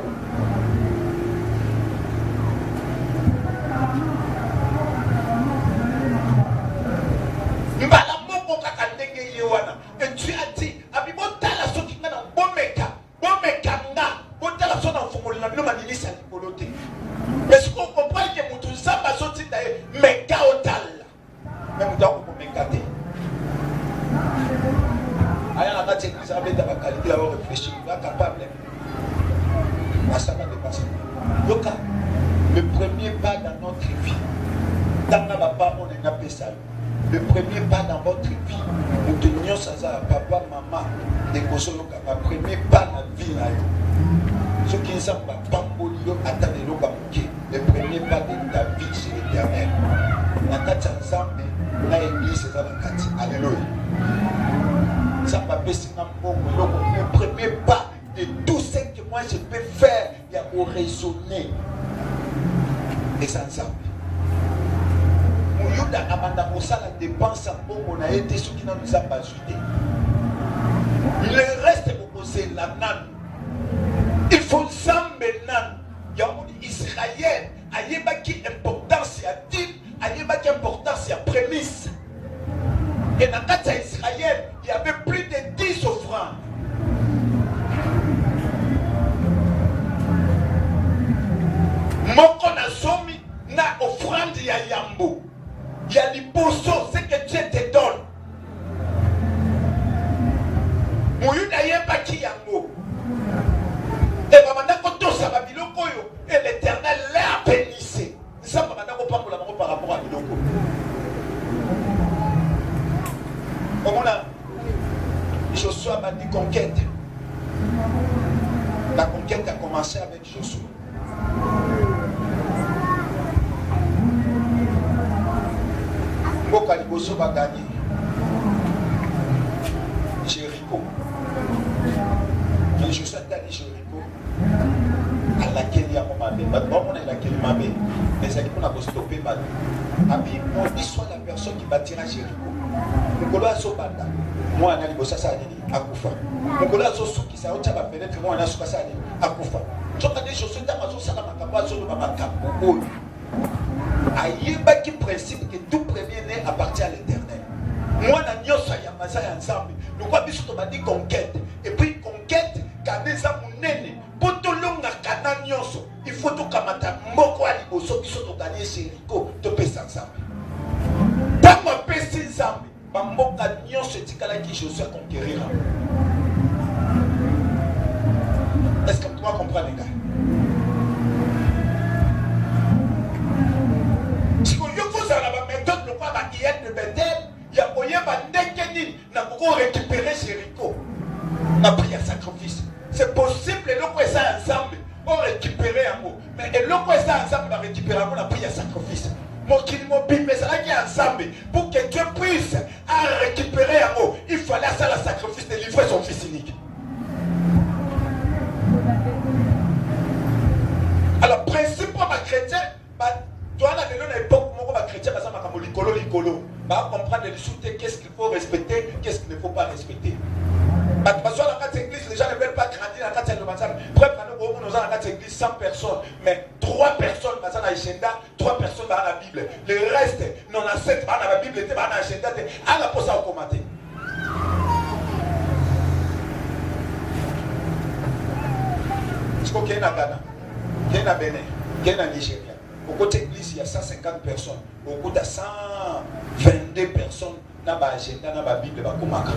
et tu as dit, mais ce qu'on comprend que tout ça va sortir mais kaotal. Mais nous devons me Aya na église avec ta qualité là réfléchir, tu es capable. Ça va dépasser. Donc le premier pas dans notre vie, dans la papa on est appelé ça. Le premier pas dans votre vie, nous tenions ça papa, maman, des gossos, le premier pas dans la vie là. Ceux qui ne savent pas, attendez le premier pas de ta vie c'est l'Éternel. La carte ensemble, l'église c'est dans la carte. Alléluia. Ça m'a baissé le premier pas de tout ce que moi je peux faire, il y a pour raisonner les ensembles. Yuda amanda la dépense en bon, on a été ceux qui nous a pas ajouté. Le reste est opposé la nan. Il faut s'emmener nan. Il y a Israël, il y a qui importance à dire, il y a qui importance à prémisse. Et dans le cas d'Israël, il y avait plus de 10 offrandes. Moko na zomi na offrande ya yambo. Il y a les poissons, ce que Dieu te donne. La conquête a commencé avec Josué. Mboka liboso va gagner. Jéricho. Et Josué a dit Jéricho. À laquelle il y a mon mabé. Bon, on est laquelle mabé. Mais ça dit qu'on a stoppé mabé. On dit soit la personne qui bâtira Jéricho. Mokolo aso banda. Moi, on a libosa ça dit akufa. Mokolo aso souki ça ocha ba fenêtre moi on a souka ça dit akufa. Soka des choses dans ma zone ça na makamba zo na makamba. Ayeba qui principe que tout premier né appartient à l'Éternel. Moi, na nyosa ya mazaya ensemble. Nous quoi biso to ba dit conquête. Et puis conquête kaneza munene. Poto longa kana nyoso. Il faut tout kamata mboko ali boso biso to gagner Jéricho to pesa ensemble. Dans ma pesa ensemble. Ba mboka nyoso tikala ki Josué conquérir. Est-ce que tu comprends les gars? Si vous avez la méthode de quoi il y a de Bethel, il y a moyen de récupérer Jéricho. On a pris un sacrifice. C'est possible, et l'on fait ça ensemble, on récupère un mot. Mais l'on fait ça ensemble, on a récupéré un mot, on a pris un sacrifice. Mais ça qui est ensemble, pour que Dieu puisse récupérer un mot, il fallait ça le sacrifice de livrer son fils unique. Alors, principe pour ma chrétien, toi, là, à l'époque, mon chrétien, ça m'a comme l'icolo. Va comprendre les sous qu'est-ce qu'il faut respecter, qu'est-ce qu'il ne faut pas respecter. Parce que dans la église, les gens ne veulent pas grandir dans la carte de l'Église. Bref, nous avons dans la église 100 personnes, mais 3 personnes dans l'agenda, 3 personnes dans la Bible. Le reste, non, la 7 dans la Bible, dans l'agenda, à la pause à commenter. Est-ce qu'il y a un Ghana, il y a un Bénin, il y a un Nigeria. Au côté de l'église, il y a 150 personnes. Au côté de 122 personnes dans l'agenda, dans la Bible, dans la Komaka.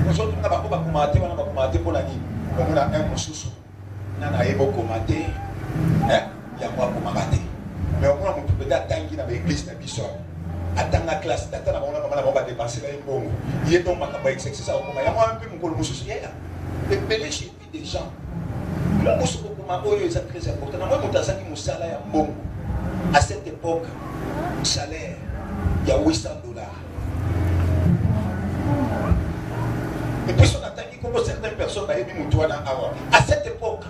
Aujourd'hui, on va commenter pour la nuit. On a un moussou. On a un commenter. Il y a quoi pour m'arrêter. Mais on peut attendre l'église de Bissau. Attendre la classe. Attendre on va dépenser là. Il y a donc un exercice. Il y a un peu mon moussou. Il y a des belles chez des gens. Le moussou est très important. Moi, mon tassaki moussala est bon. À cette époque, le salaire, il y a $800. Et puis on a dit comment certaines personnes à cette époque,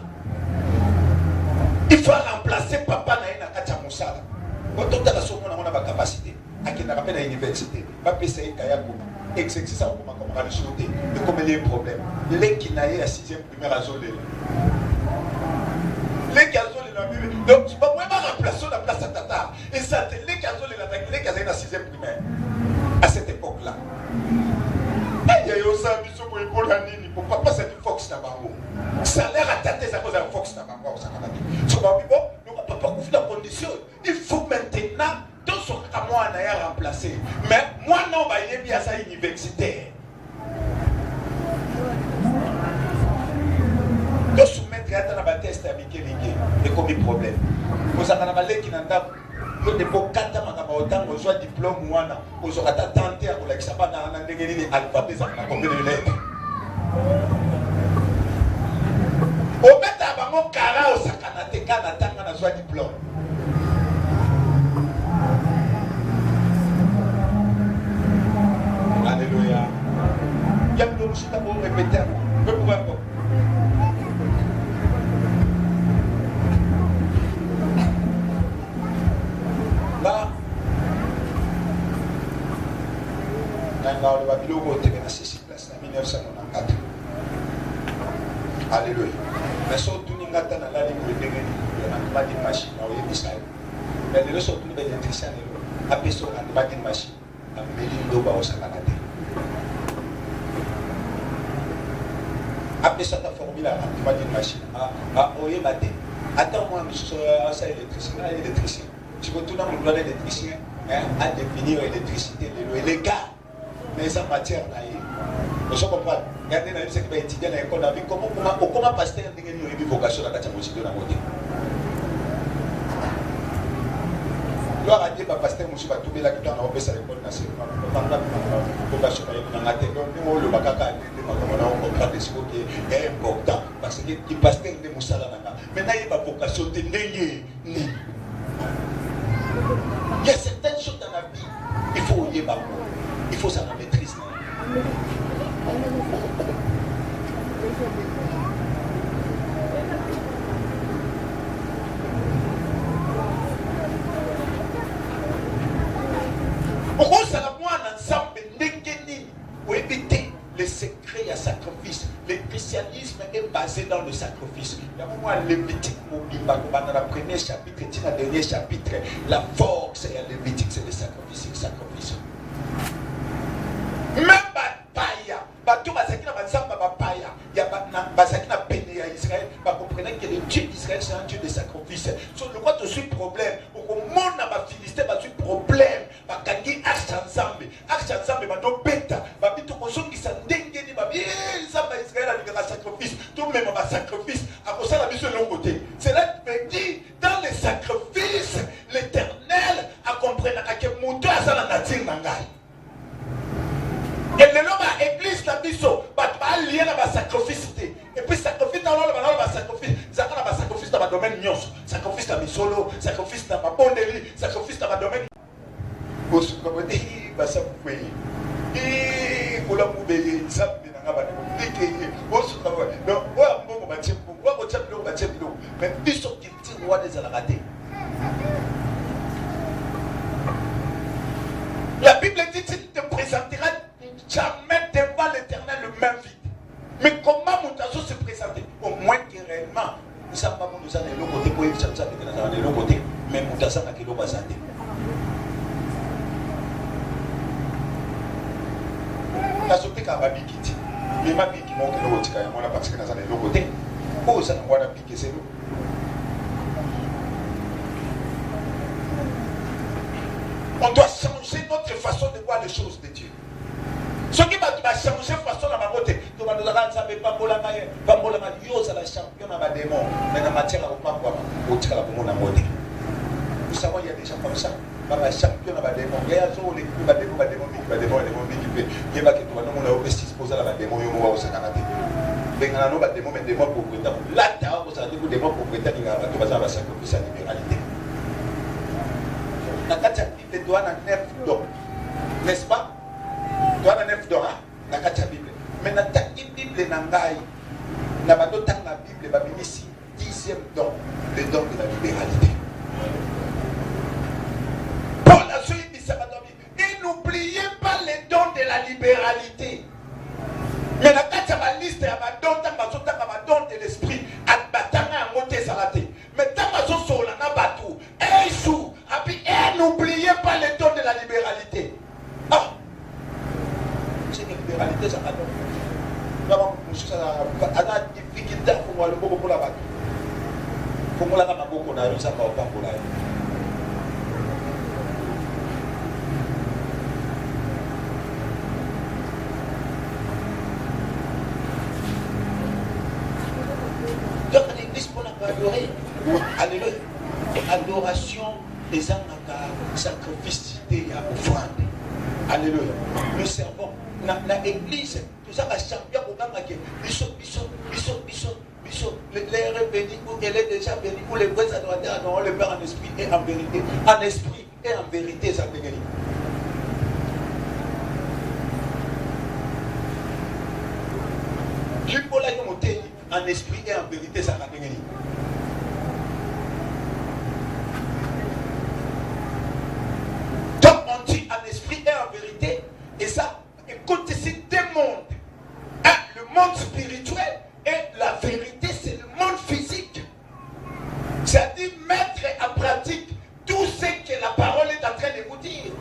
il faut remplacer papa na katia musala. Quand on a la capacité, à qui n'a pas à l'université, pas passer kayako, exercice à comment le sauter, mais comme il y a un problème, les qui n'aillent à 6e primaire à Zolé. Les qui a Zolé la Bible, donc tu vas vraiment remplacer la place à Tata. Et ça, les qui a Zolé la les qui a à 6e primaire, à cette époque-là. Il y a aussi un bisou pour épaule à Nini. Pourquoi pas cette Fox Nabango? Ça a l'air à tâter, ça cause un Fox Nabango. Tu vas dire, bon, nous ne pouvons pas confier la condition. Il faut maintenant, dans ce cas, moi, on a remplacé. Mais moi, non, il y a bien ça universitaire. De soumettre à la test avec Kélingue, et comme il problème. Vous avez un malais qui n'a pas. Vous avez autant besoin de diplôme ou non. Vous aurez tenté à vous l'examen dans l'alphabet de combien de lettres. Au fait, à mon cara au sakanate kanata na besoin de diplôme. Alléluia. Il y a plus de choses à vous répéter. Je peux pouvoir. Là, dans le Babylone, on était à 6 places en 1994. Alléluia. Mais surtout, nous avons dans la ligne de pas de machine, on est Israël. Mais les autres, nous avons des électriciens, à personne, on n'a pas de machine, on a mis l'eau au Sakanate. Après ça, tu as formé la machine. On est battu. Attends-moi, ça est électricien. Je retourne à mon plan d'électricien à définir l'électricité, les gars, mais sans matière. Vous comprenez? Regardez dans ce qui va étudier dans l'école, comment passer une vocation dans la moitié de la moitié. Gloire à Dieu, pasteur Moussou va tomber là qui doit en sa l'école nationale. Le Bakaka, est important parce que le pasteur de Moussa Lananga. Maintenant, il y a une vocation de Nenye. Il y a certaines choses dans la vie, il faut y avoir. Il faut ça la maîtrise. Pourquoi ça la moine ensemble n'engagez pour éviter les secrets à sacrifice? Le christianisme est basé dans le sacrifice. Il y a moi Lévitique, dans la première chapitre et dans le dernier chapitre, la force et le Lévitique, c'est le sacrifice, le sacrifice. Même Bapaya, Batou Basaki na Bansamba Bapaya, il y a Basaki na Péné à Israël, vous comprenez que le Dieu d'Israël c'est un Dieu de sacrifice. Sur le quoi tu suis problème, au monde n'a pas Philistin, pas suis problème, pas gagner axe ensemble, va donc bêta, va vite au consomme qui s'en dégaine, va bien, ça va Israël avec un sacrifice, tout même un sacrifice, à cause de la mission de l'autre côté. C'est là que me dit, dans les sacrifices, l'Éternel a compris que Moutou a ça dans la nature nangai. Et le nom à l'église la biso, pas lié à la sacrifice. Et puis sacrifice dans le sacrifice, ça va sacrifice dans le domaine nyons, sacrifice dans le solo, sacrifice dans le bonderie, sacrifice dans le domaine. Pour ce que vous dites, ça vous pouvez. Et pour la moubélie, ça vous n'a pas de pour ce que vous dites, donc, mais biso qui dit roi des alaratés. La Bible dit qu'il te présentera jamais devant l'Éternel le même vide. Mais comment Moutazo se présenter? Au moins que réellement, nous ne savons pas nous allons de l'autre côté, pour éviter de l'autre côté, mais Moutazo n'a que l'autre côté. La sauté qu'à Babi qui dit, mais ma vie qui manque l'autre côté, on a parce que nous allons de l'autre côté. Oh, ça nous voit la pique, c'est nous. On doit changer notre façon de voir les choses de Dieu. Ce qui va changer la façon de ma beauté. Tu vas nous dire, pas pour la maille, pas pour la maille, yo, ça la champion à ma démon. Mais dans la matière, on va pas au tir à la beauté. Nous savons, il y a des gens comme ça. Ma champion à ma démon. Il y a des gens qui ont des démons, qui va que tu vas nous avoir disposé à la démon, il y a aussi Canada. Mais quand on a des démons, mais des démons propriétaires. Là, tu as des démons propriétaires qui vont avoir sacrifice à la libéralité. La Bible doit avoir 9 dons, n'est-ce pas? Doit avoir 9 dons, la Bible. Mais dans la Bible, dans la Bible, va venir ici 10e don, le don de la libéralité. Paul a dit ça dans la Bible. Et n'oubliez pas les dons de la libéralité. Mais la liste, il y a un don de l'esprit. Mais n'oubliez pas les dons de la libéralité. Ah, c'est une libéralité, ça va donc. Donc l'église pour adorer. Alléluia. Adoration des âmes. Sacrifice et offrande. Alléluia. Nous servons dans l'église. Tout ça va champion pour gagner. Bishop. L'air est béni ou elle est déjà bénie. Ou les vrais adorateurs adorent le Père en esprit et en vérité. En esprit et en vérité, ça peut gagner. En esprit et en vérité, ça va gagner. En esprit et en vérité, et ça, écoute, c'est deux mondes. Le monde spirituel et la vérité, c'est le monde physique. C'est-à-dire mettre en pratique tout ce que la parole est en train de vous dire.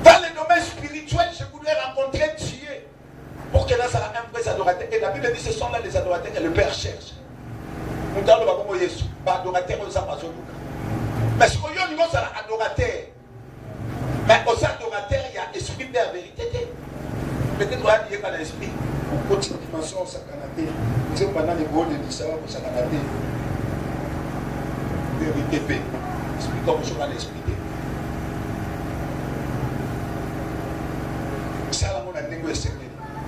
Dans le domaine spirituel, je voudrais rencontrer Dieu pour que là, ça ait un vrai adorateur. Et la Bible dit ce sont là les adorateurs que le Père cherche. Nous avons le Jésus, pas adorateur, on s'en passe. Mais ce qu'on y a au niveau, c'est l'adorateur. Mais aux adorateurs, il y a esprit de la vérité. Peut-être qu'on va dire qu'à l'esprit, pour une dimension au Sakanaté. Vous êtes pendant les mots de l'Issawa au Sakanaté. Vérité paix. Explique comme je vais l'expliquer. Ça, là, on a négocié.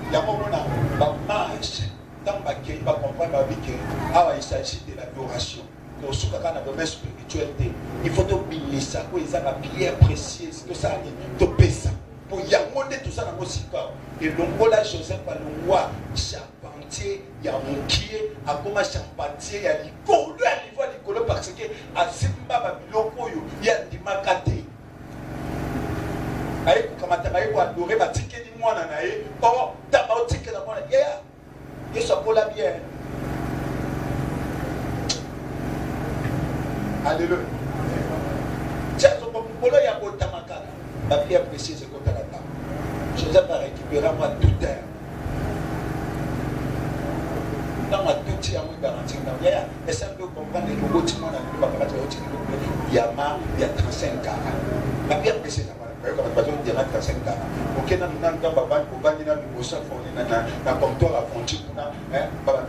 Il y a un moment où marche. Dans ma vie, il va comprendre qu'il s'agit de l'adoration. Donc, ce qu'on a dans la spiritualité, il faut oublier ça. Il y a la pierre précieuse. Tout ça, il faut ça. Pour y avoir tout ça dans mon sika. Et donc, là, Joseph a le roi charpentier, il y a mon pied, à comment charpentier, il y a l'icône, parce que à Simba, il y a des magatés. Aïe, comment tu as adoré, ma ticket du mois, nanaï, oh, t'as pas ticket dans mon yeah. Et ça pour la bière. Alléluia. Tiens, son polo, il y a un tamaka. La pierre précieuse est contre la table. Joseph a récupéré moi tout terre. Dans ma tout tiers, moi, garantie. Et ça peut comprendre que le bâtiment n'a pas il y a 35 carats. La pierre précieuse, comme tu vas dire 35 carats. Ok, nous avons un baban, nous avons un boussin, nous avons un comptoir à frontière, nous avons un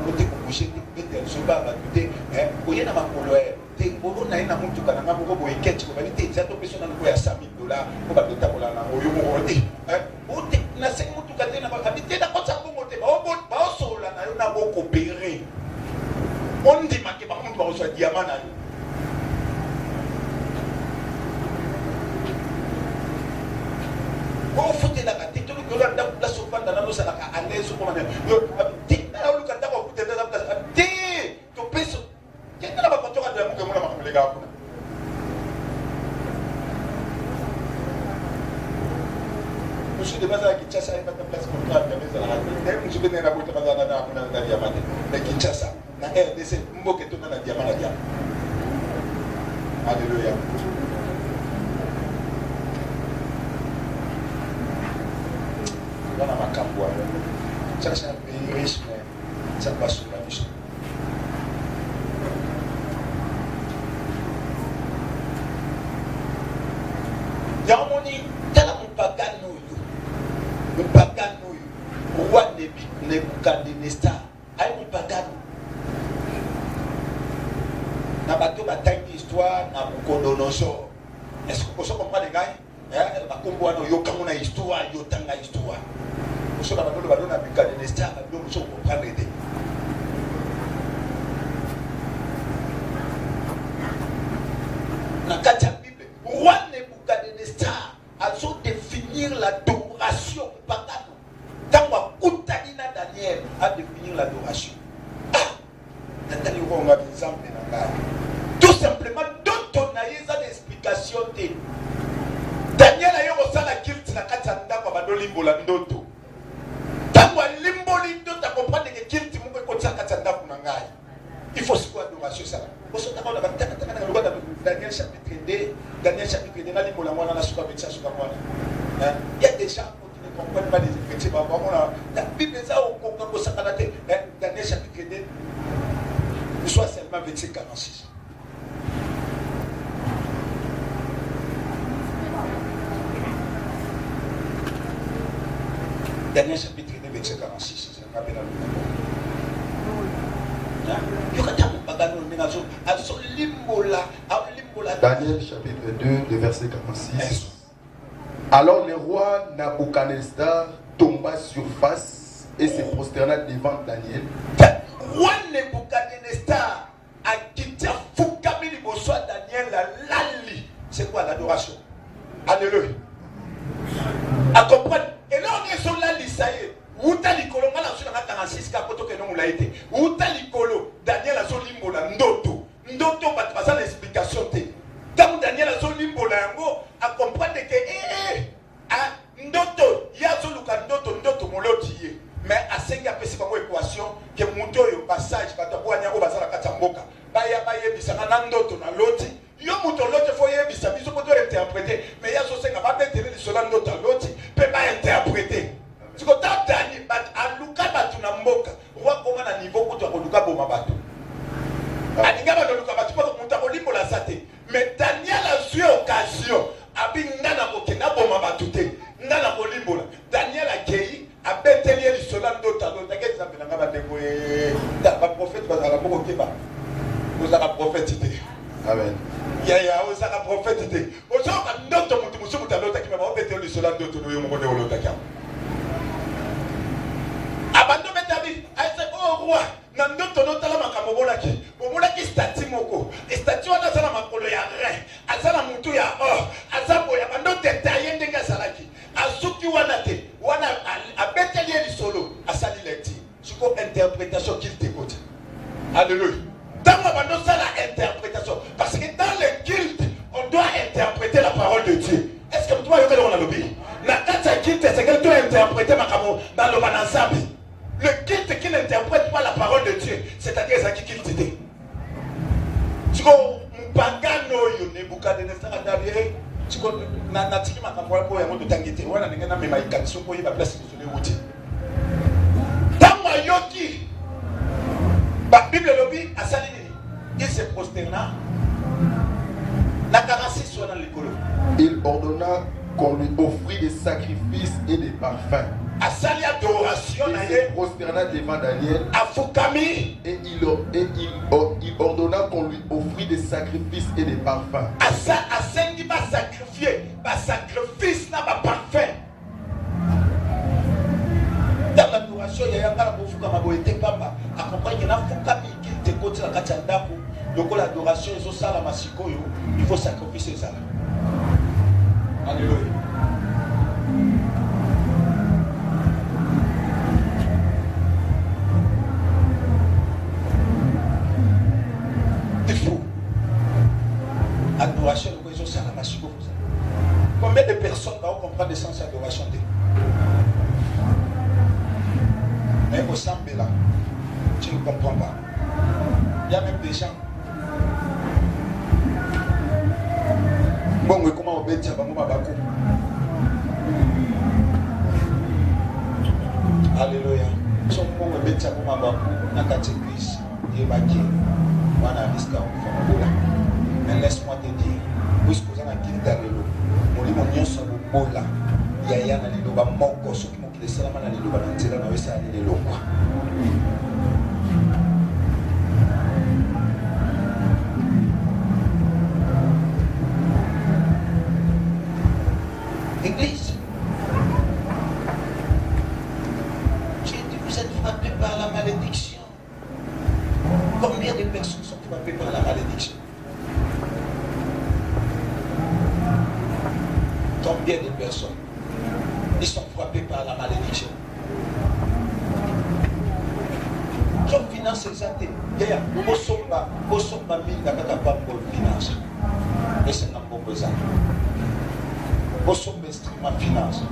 côté pour boucher, nous avons un soba à côté, nous avons un polo. Nous avons un moutou, nous avons un moutou, nous avons un moutou, nous avons un moutou, nous avons $100,000, nous avons un moutou, nous avons un moutou, nous avons un moutou, nous avons un moutou, on dit que par contre, on reçoit diamant. Vous foutez la tête, tout le monde a la soufrance dans la noce à l'aise sur le dit, là où le candidat va coûter de la place. Dit, tu peux se. Qu'est-ce que la voiture a de la mouille comme les gars? Je suis de base à Kinshasa et pas de place pour la maison. Je suis venu à la boîte à la diamant. Mais Kinshasa, la RDC, mot que tout dans la diamant. Alléluia. Dans ma camboire. Ça, c'est un pays riche, mais ça passe sur la mission. Dans mon île, dans mon pagano, roi Nebuchadnezzar, aïe mon pagano. Dans bateau, bataille d'histoire, dans mon condonoso. Est-ce que vous comprenez les gars? La combo no yo kama na histoire yo tanga histoire. Parce que la bateau badona Nebuchadnezzar, donc nous sommes comprendre aider. Dans la Bible, roi Nebuchadnezzar a su définir l'adoration pagano. Dans ma Koutanina Daniel a définir l'adoration. Nathalie, on va exemple tout simplement, d'autres on a eu ça d'explication. Daniel a eu aussi la kilt na katanda kwa bado limbo la ndoto. Tango limbo lindo ta comprendre que kilt mungu ko tsa katanda kuna ngai. Il faut se quoi adoration ça. Parce que on a bataka Daniel chapitre 2, Daniel chapitre 2 na limbo la mwana na suka betsa suka mwana. Il y a des gens qui ne comprennent pas les effectifs. La Bible ça au kongo sakana te. Daniel chapitre 2 soit seulement 25-46. Daniel chapitre 2, verset 46. C'est un rappel à Daniel chapitre 2, le verset 46. Alors le roi Nabuchodonosor tomba sur face et se prosterna devant Daniel. Roi Nabuchodonosor a quitté Foukamili Bosso Daniel la lali. C'est quoi l'adoration? Alléluia. À comprendre. Et là on est sur la liste, ça y est. Où t'as l'icolo, on a sur la 46 capoto que nous l'a été. Où t'as l'icolo, Daniel a son limbo la ndoto. Ndoto va te passer l'explication. Quand Daniel a son limbo la yango, à comprendre que ndoto, il y a son luka ndoto moloti. Mais à 5 ans, c'est pas une équation que mon Dieu au passage, quand tu as un bazar à Katamboka, baya bisana ndoto na loti. Yo muto loti faut y bisa biso pour interpréter. Mais il y a ce que va mettre les sola ndoto loti, peut pas interpréter. C'est que tant Daniel, à Luka batuna mboka, roi comment à niveau pour toi Luka boma bato. Aninga ba Luka batu pour monter au limbo la sate. Mais Daniel a eu occasion, abi ngana kokena boma batute, ngana ko limbo la. Daniel a guéri a bételier le sola ndoto, la prophète était. Aujourd'hui, notre monsieur Moutalota qui m'a fait le solar de tout le monde au Lotaka. Abandon Betabi, oh roi, Nandoto Notala Makamobolaki, Omolaki Stati Moko, et Stati Wanazala Makolo ya Ren, Azala Mutu ya Or, Azabo ya Bando Tetayen de Gazalaki, Azuki Wanate, Wana Abetelier du solo, Asali Lecti, Suko interprétation qu'il t'écoute. Alléluia. Dans Bando ça la interprétation, parce que dans le culte, on doit interpréter la parole de Dieu. Est-ce que tu vois que on a lobby? La carte culte, c'est qu'elle doit interpréter ma camo dans le ensemble. Le culte qui n'interprète pas la parole de Dieu, c'est-à-dire ça qui culte était. Tu vois, Mpangano yo Nebukadnezar adabire, tu vois, na tiki makambo pour yamo de tangete, wana ngena me maikatso pour y ba place sur les routes. Dans Mayoki, la Bible lobby a sali il se prosterna. Na karasi soit dans l'école. Il ordonna qu'on lui offrit des sacrifices et des parfums. Asali adoration il se prosterna devant Daniel. Afukami. Et il ordonna qu'on lui offrit des sacrifices et des parfums. Asengi va sacrifier, va sacrifice na va parfum. Dans l'adoration, il y a un peu de fukama boete pamba. Accompagne na fukami qui te côté la kachandako. Donc l'adoration ils ont ça la masikoyo. Il faut sacrifier ça. Alléluia. Il faut adoration ils ont ça la masikoyo. Combien de personnes vont comprendre le sens d'adoration? Mais au semble là, tu ne comprends pas. Il y a même des gens. Bon, comment on bête, alléluia. Son bon bête, mais laisse-moi te dire, puisque vous avez dit d'alléluia, mon lit, mon nion, son beau là, il y a un alléluia, mon gosse qui m'a dit ça, man alléluia, dans tel là, ça alléluia. Église, j'ai dit, vous êtes frappés par la malédiction. Combien de personnes sont frappées par la malédiction? Combien de personnes ils sont frappés par la malédiction? Comme finance exacte, il y a Bosomba mille d'Akakapa pour finance. Et c'est un bon besoin. Bosomba extrêmement finance.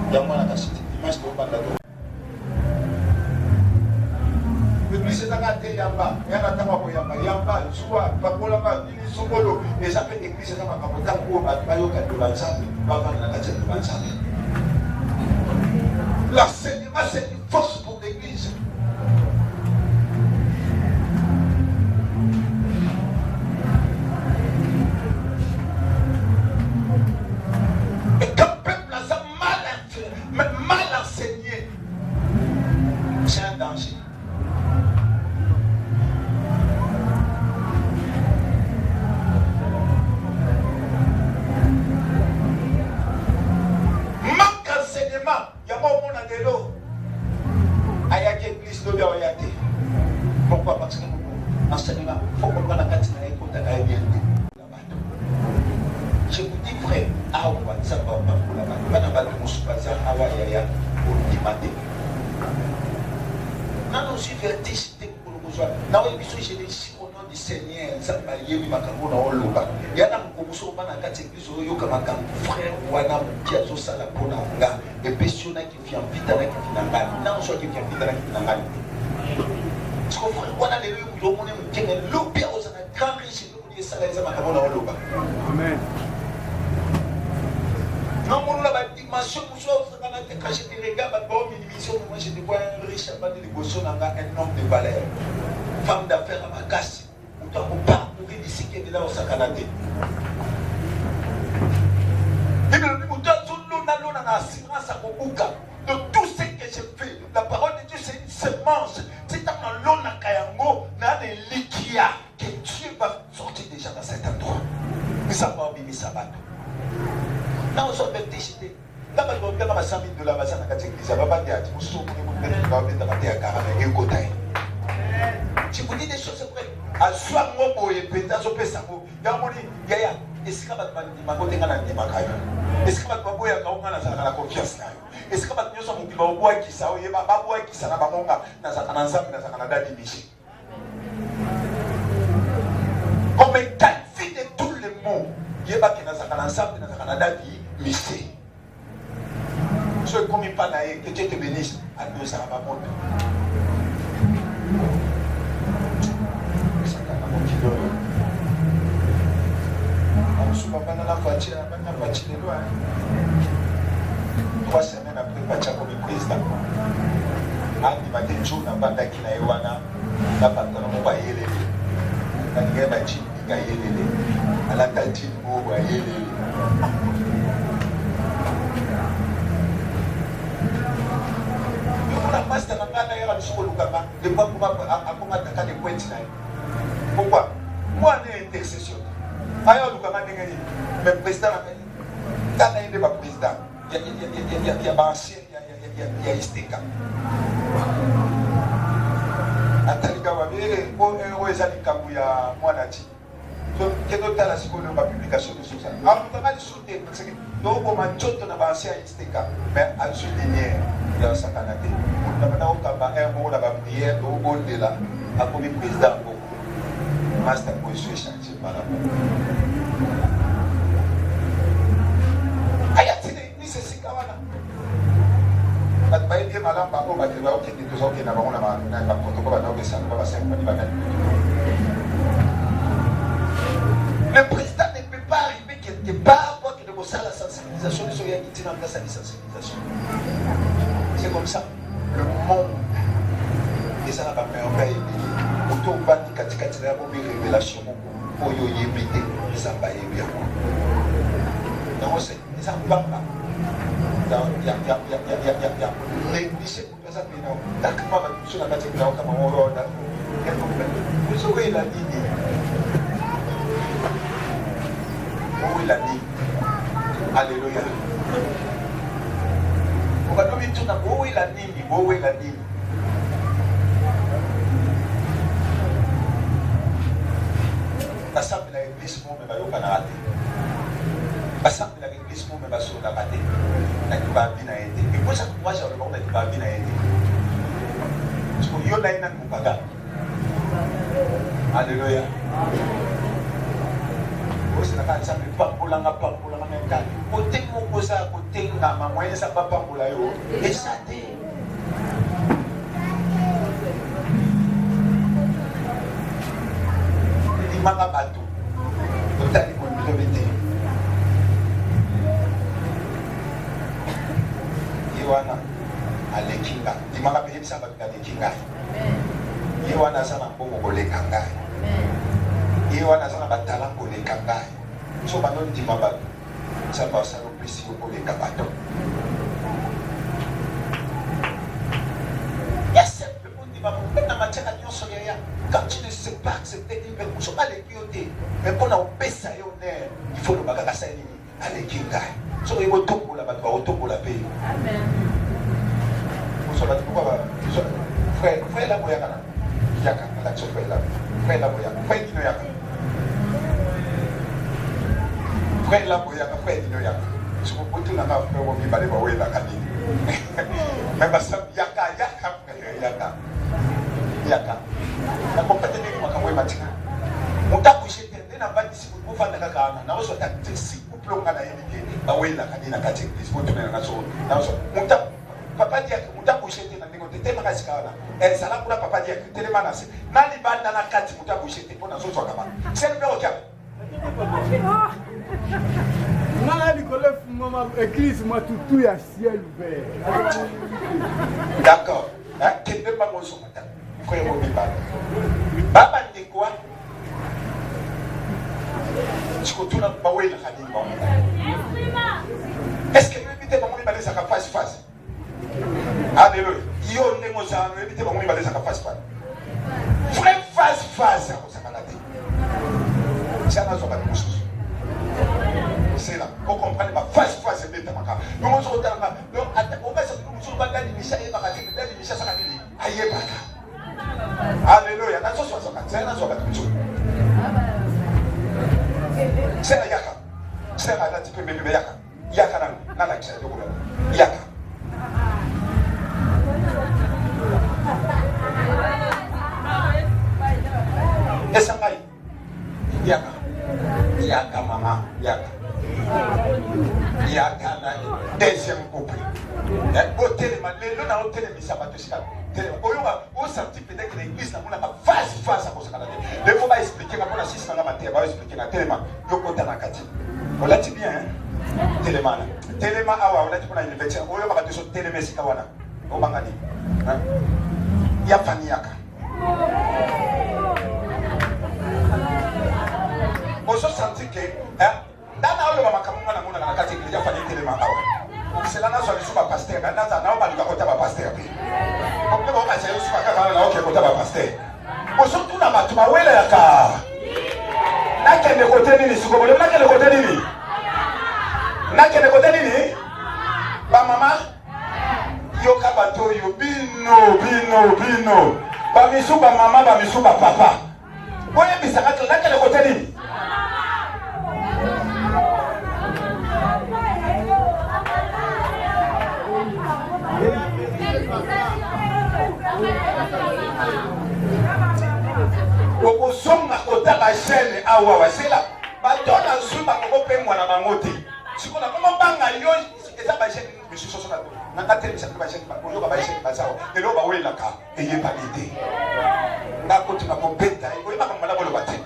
Il y a moins la cité, dimanche de Bandado. L'église est à Yamba, il y a un temps pour Yamba, Yamba, Soua, Pakolama, Sokolo, et ça fait l'église est à Makapota pour Bayoka de Banzambi, Bavana de Banzambi. L'enseignement, c'est une force pour l'église. Et quand le peuple a mal enseigné, c'est un danger. Manque enseignement, il y a pas au monde de l'eau. Ayaki église de l'Oyate. Pourquoi? Parce que l'enseignement, il faut comprendre la quantité de l'écoute à la bien. Je vous dis, frère, Awa, ça va pas pour la bas. Pas dans le Moussoubaza, Awa, Yaya, pour Dimate. Non, non, je suis vertige, c'était pour le besoin. Non, il faut que je dis, au nom du Seigneur, ça m'a lié, il m'a dit, on a l'oba. Il y a un commotion, on a un cas d'église, on a un frère, on a un piazo, ça la pour la et Bessiona qui vient vite avec Finanga. Non, soit qui vient vite avec Finanga. Parce que frère, on a les lieux où on est, qui est l'obi, on a un grand riche, on dit ça, les amis, on a l'oba. Amen. Non, on a une dimension, quand je te regarde, moi je te vois un riche à de l'émotion, un homme de valeur, femme d'affaires à ma casse, on doit parcourir d'ici qui est là au Sakanate. De tout ce que je fais, la parole de Dieu c'est une semence. C'est dans l'eau na kayango, na likia que Dieu va sortir déjà dans cet endroit. nzambe abimisa bato na ozwa décidé là ba ko ngana ba $100,000 basana kati église ba dia ti musu ko ko peut-être ba beta ba te akara na ngota yi tu vous dis des choses vraies à soi mo boye peta zo pesa mo ya moni ya esika ba ba ko tenga na ndima kayo esika ba boya ka ngana za na confiance nayo esika ba nyoso mo biba bo akisa o ye ba bo akisa na ba monga na za kana nzambe na za kana dadi mishi comme qualifié de tout le monde ye ba kina za kana nzambe na za kana dadi mishi so comme pas na que Dieu te bénisse à deux ça va monter la voiture, 3 semaines après, Pacha comme président. Il m'a dit jour n'a pas d'acquis na Ewana, n'a pas de nom à Yélé. La guerre m'a dit à Yélé. À la tantine, mot à Yélé. On a pas de temps d'ailleurs à sur le Lugama, de pas comment attaquer les points. Pourquoi? Moi, j'ai une intercession. Alors, le Lugama n'est mais le président, quand il n'est pas président, il y a Bansir, il y a Istika. Atalika Wabé, où est Alikabuya, Moanati. Donc, quelle autre la seconde publication de tout ça? Alors, vous avez sauté, parce que donc, on m'a dit que on a Bansir Istika, mais à souligner dans sa canadé. On a maintenant un mot là-bas, prière, au bon de là, à comme président, master position échangé par rapport. Le président ne peut pas arriver quelque part pour qu'il ait la sensibilisation de son yaki dans la sensibilisation. C'est comme ça. Le monde et ça n'a pas fait un pays. Autour de la révélation pour y éviter les employés bien. Donc c'est des emplois. Il y a les lycées pour ça mais non d'accord sur la matière là comme on va vous savez la ligne où est la ligne alléluia on va nous mettre où est la ligne la salle de l'église pour me bailler au Canada la salle de l'église pour me bailler au Canada et pour ça que moi j'ai le monde qui va bien aider parce que yo là n'a pas gagné alléluia aussi la canne ça me pas pour la même canne côté mon cosa côté na ma moyenne ça pas pour la yo et ça dit il m'a pas bateau donc t'as dit qu'on me le Yewana alekinga dimaka pele bisamba alekinga Yewana sana bongo kolekanga Yewana sana batala kolekanga so banon dimaba ça va ça le plus koleka bato ya simplement dimaba na matière nyonso ya quand tu ne sais pas accepter une personne pas les priorités mais qu'on a pesa yo ne il faut le bagaka ça ni alekinga so il faut tout pour la bato auto pour la paix amen frère la moya kana yaka la chofre la frère la moya frère dino yaka frère la moya frère dino yaka so ko tu na ka frère wo mi bale ba we la kani mais ba sa yaka na ko pete ni maka we matika mutaku shete na ba disi ko fanda ka kana na so ta tisi ko plonga na yini ba we la kani na kati ko tu na so na so mutaku papa dia mutaku shete na ningo tetema kasikana sala kuna papa dia telema na se nani banda na kati mutaku shete pona so kama c'est le bureau cap nana likole mama église moi tout ya ciel ouvert d'accord kende ba mo so mata ko yebo bibana baba ndikwa sikotuna bawela kadini ba est-ce que vous évitez ba mo bibana ça face face alléluia yo ndemo za no évitez ba mo bibana ça face face vrai face face ça ça na te ça na so ba musu nous on se retrouve donc on va se retrouver dans les Michel et dans les Michel ça va dire aïe baka alléluia na so so ça c'est na so ba tout c'est la yaka c'est la type de yaka yaka na la kisa de yaka esangai yaka yaka mama yaka yaka na deuxième couple hôtel le na hôtel misaba to sika oyoba o senti peut-être que l'église na mona face face à kosaka na le faut pas expliquer pour la 6 na matin ba expliquer na tellement yokota na kati on l'a dit bien hein Téléma awa on l'a dit pour la université oyoba ka to téléma sika wana o bangani hein ya fani yaka oso senti que hein dana oyo mama kamunga na mona na kati église ya fani téléma awa c'est là na so lisuba pasteur na na na ba likota ba pasteur bi comme on va essayer de faire na OK kota ba pasteur oso tuna batu ba wela yaka na kende kote nini siko bole na kende kote nini ba mama yoka bato yo bino ba misu ba mama ba misu ba papa boye bisaka na kende kote nini okosonga kotaka chaîne awa wasela batona nsuba kokopemwa na bango te sikola komo banga yo eza ba chaîne misusu so na katelisa ba chaîne oyoka ba chaîne bazawa lelo bawelaka eyebani te ngakoti na kobeta oyebaka mala boloba te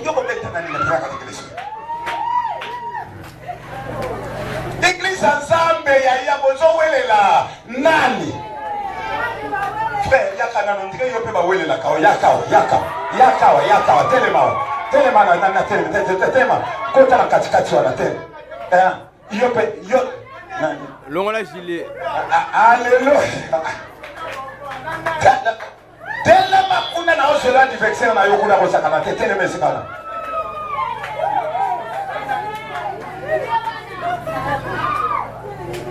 yo kobeta nani na traka d'église église ensemble ya bozowelela nani frère yaka na ndike yo pe bawelela ka yaka telema na telema kota na katikati wana tele yo pe yo longola gilet alléluia telema kuna na osela diverser na yo kuna kosaka na telema sikana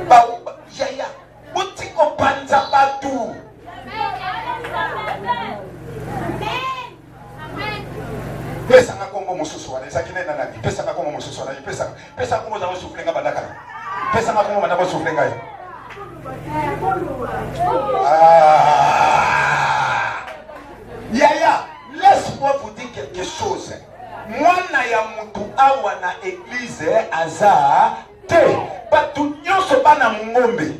ba yaya butiko panza batu pesa ngakongo mususu wana ezakine na nani pesa ngakongo mususu wana pesa ngakongo za usuflenga bandaka pesa ngakongo bandaka usuflenga yaya laisse-moi vous dire quelque chose mwana ya mutu awa na église aza te batu nyonso bana ngombe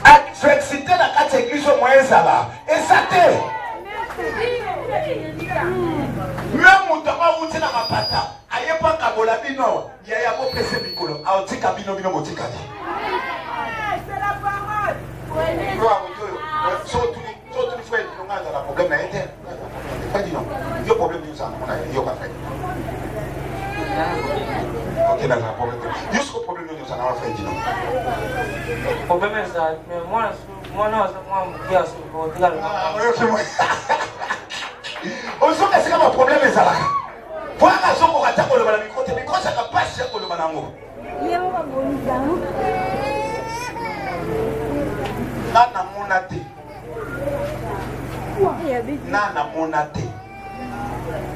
adversité na kati église moyezala eza te même mutu awuti na mapata ayebaka bola bino yaya bopese mikolo aotika bino motikali surtout les frères qui ont un problème à l'intérieur. Pas dit non. Il y a un problème de ça. Il y a pas fait. Ok, d'accord, problème. Il y a un problème de ça. On va faire dit non. Le problème est ça. Mais moi, non, je suis on sait que c'est un problème est ça. Pour la raison qu'on attaque le micro, le micro, ça va pas cher pour le banango. Nana monate. Nana monate.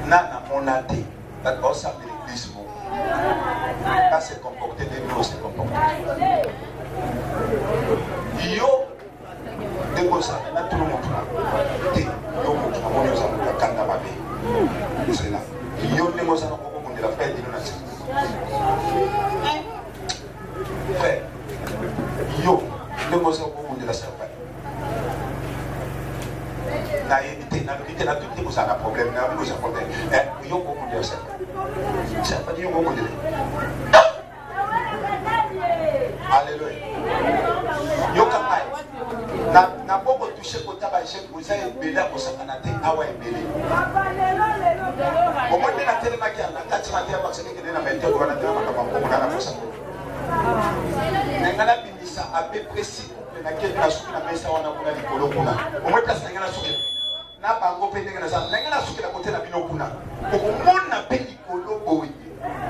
Nana monate. D'accord, ça fait l'église. Pas se comporter de nous, se comporter. Yo, de quoi ça? Là, tout le monde là. Yo, on nous a kanda babe. C'est là. Yo, de quoi ça? On dit la fête de nous. Frère. Yo, de quoi ça? On dit la fête. Na éviter na tout les ça problème na nous ça problème yo ko dire ça ça pas dire ko dire alléluia yo kama na boko toucher ko taba chef vous avez bela ko sakana te awa ebele au moins na tele makia na kati na tele parce que na mente ko na tele makaba ko na ko sa ngana bimisa à peu précis na kenda suki na mesa wana kuna likolo kuna au moins place ngana suki na bango pe ndenge na za ndenge na suki na kote na bino kuna okomona pe likolo boye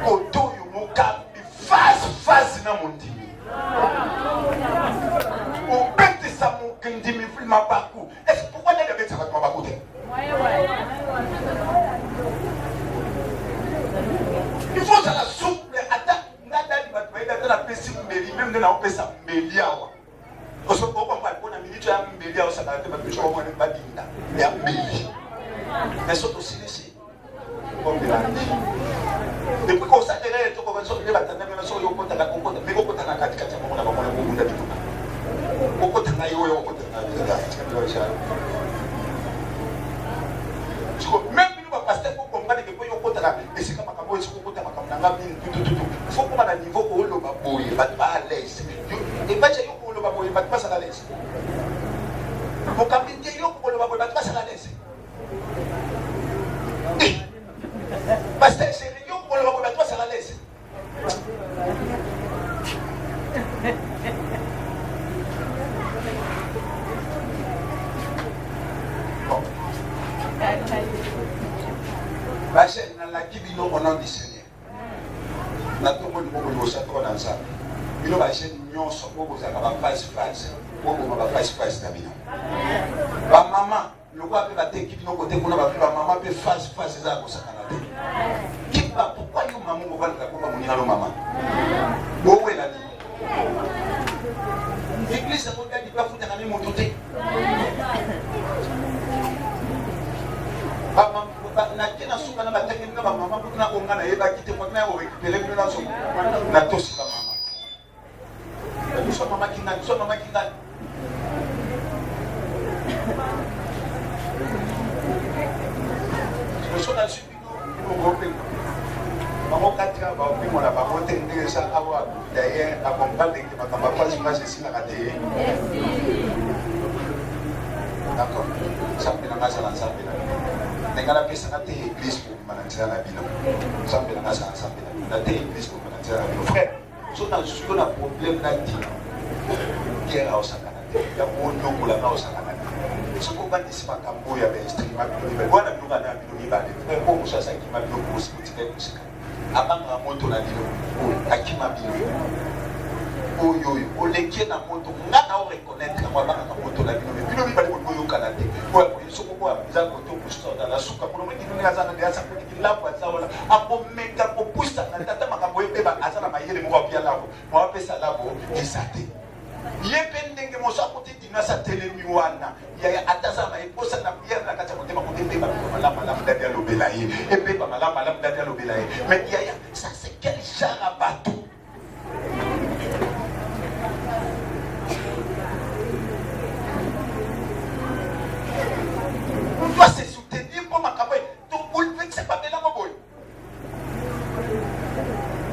koto yo mokambi face na mondimi nde na opesa mbeliawa osoko kwa mpona minute ya mbeliawa saka te bapisho kwa mwana badinda ya mbeli mais surtout si comme la depuis qu'on s'attendait tout comme ça on est battant mais so yo kota ka kota mais kota na katikati ya mwana bamona kubunda bituna kota na yo kota na même nous va passer pour comprendre que yo kota ka esika makambo esiko kota makambo nanga bin tout faut qu'on a niveau ko lo ba boye ba à l'aise et ba yo ko lo ba boye ba pas à l'aise pour kapite yo ko lo ba boye ba pas à l'aise parce que c'est yo ko lo ba boye ba pas à l'aise bon basi na la kibino au nom du Seigneur na to mo mo mo sa to na sa bino basi nyonso ko za ka ba face ko ba face na bino ba mama loko ape ba te kibino ko te kuna ba mama pe face za ko sa kana te kiba pourquoi yo maman mo ba ko ba munina lo mama bo we la ni l'église ko ga di ba futa na mi mo tote na kina suka na batenge na mama kuna ongana yeba kite kwa na o récupérer plus na so na tosi ba mama so mama kinga so na sipino o gopé mama katika ba opi mona ba monte ndesa awa d'ailleurs accompagner que mama pas si na kate d'accord ça me na ça ngala pesa na te église pour manantia na bino sambe na sa sambe na te église pour manantia na bino frère so na sur na problème na ti kera osakana te ya mondo kula na osakana te so ko bandi sipa kambo ya be stream ma bino be bona bino na bino ni ba de frère ko musa sa ki ma bino ko si ti be musika abanga moto na bino akima bino oyo oleke na moto ngana o reconnaître kwa banga moto na bino bino bi bali ko yo kana te ko so ko za ko to kusto na suka kuno mwingine ni azana ndia sa kila kwa zaola apo mega ko pusa na tata makambo ebeba azana mayele mo kwa labo mo pesa labo esate yependenge mo sa ko titina sa telemi wana ya atazama eposa na pierre na kata motema ko tete ba malama la mdadi ya lobela yi ebeba malama la mdadi ya lobela yi mais ya ça c'est quel genre bateau on doit se soutenir pour ma campagne. Donc, vous le faites, c'est pas bien la boy.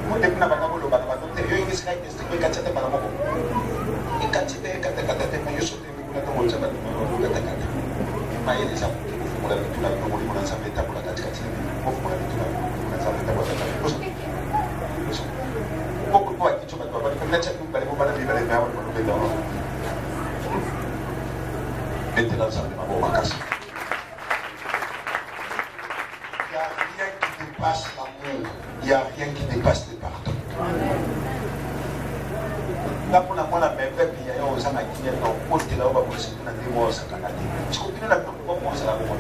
Moi, depuis la banane, le banane, il y a une escale qui est stricte, qui est par la mort. Et quand tu es, mais je saute, mais vous l'avez dit, vous l'avez dit, mais il y a des gens qui vous l'avez dit, vous l'avez dit, vous l'avez dit, vous l'avez dit, vous l'avez dit, beaucoup de fois, qui sont maintenant, vous l'avez dit, vous l'avez dit, vous l'avez dit, vous l'avez dit, maintenant, ça va pas ma casse. L'amour, il n'y a rien qui dépasse le pardon. Là, pour la même peuple, il y a un gens qui viennent au côté là où on va se faire des mots au Canada. Je continue à comment ça va vous.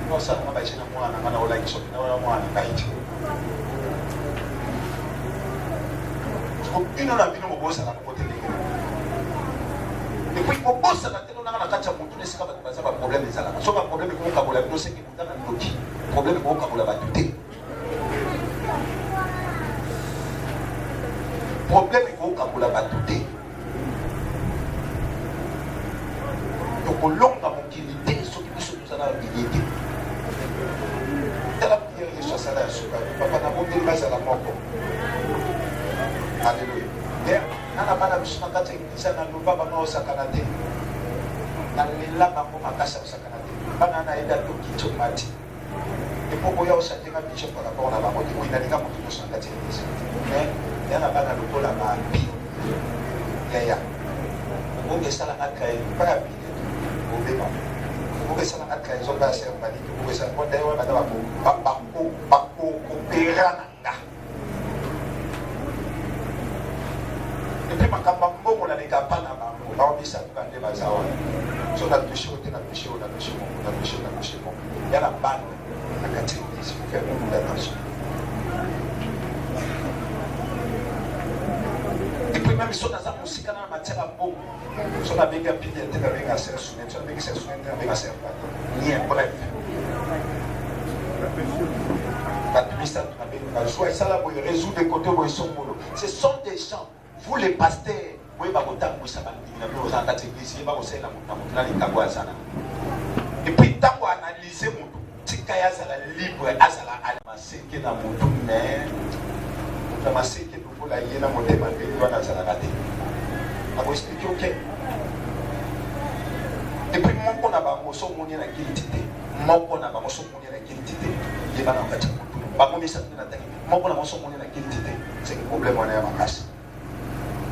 Non, ça ne va pas être moi, on a un like sur moi, on a un like. Je continue à venir au boss à la côté de et puis, au boss à la tête, on a la carte à mon tour, c'est pas un problème des salades. Sauf un problème que vous avez, c'est que vous avez un bloqué. Problème que vous avez douté. Problème que vous avez douté. Donc, au long de mon qualité, ce qui se nous a dignité. Dans la prière, je suis à la soupe. Papa n'a pas de base à la mort. Alléluia. Nana bana bisuma kata ingisa na luba bana osakanate na lela bango makasa osakanate bana na eda to kicho mati epoko ya osatenga bicho par rapport na bango ko inalinga moto osangati ingisa yana bana lokola ba bi ya bonge sala akai para bi bonge ba bonge sala akai zo ba se mali bonge sala mo dewa bana ba ko perana nga et puis ma kamba mbongo na leka pana bango ba obisa tukande bazawa so na tusho te na tusho yana bana na kati isi faire beaucoup d'attention Même si on a ça pour si canal matière à beau, si on a bien pillé, on a bien assez souné, si on a bien assez souné, on a bien assez rien, bref. Ce sont des gens, vous les pasteurs, et puis tant qu'on analyse mon libre, et puis mon qu'on a pas mon son mon la qualité mon qu'on a pas mon son mon la qualité il va en fait pas mon message na tangi mon qu'on a mon son mon la qualité c'est le problème on est à ma casse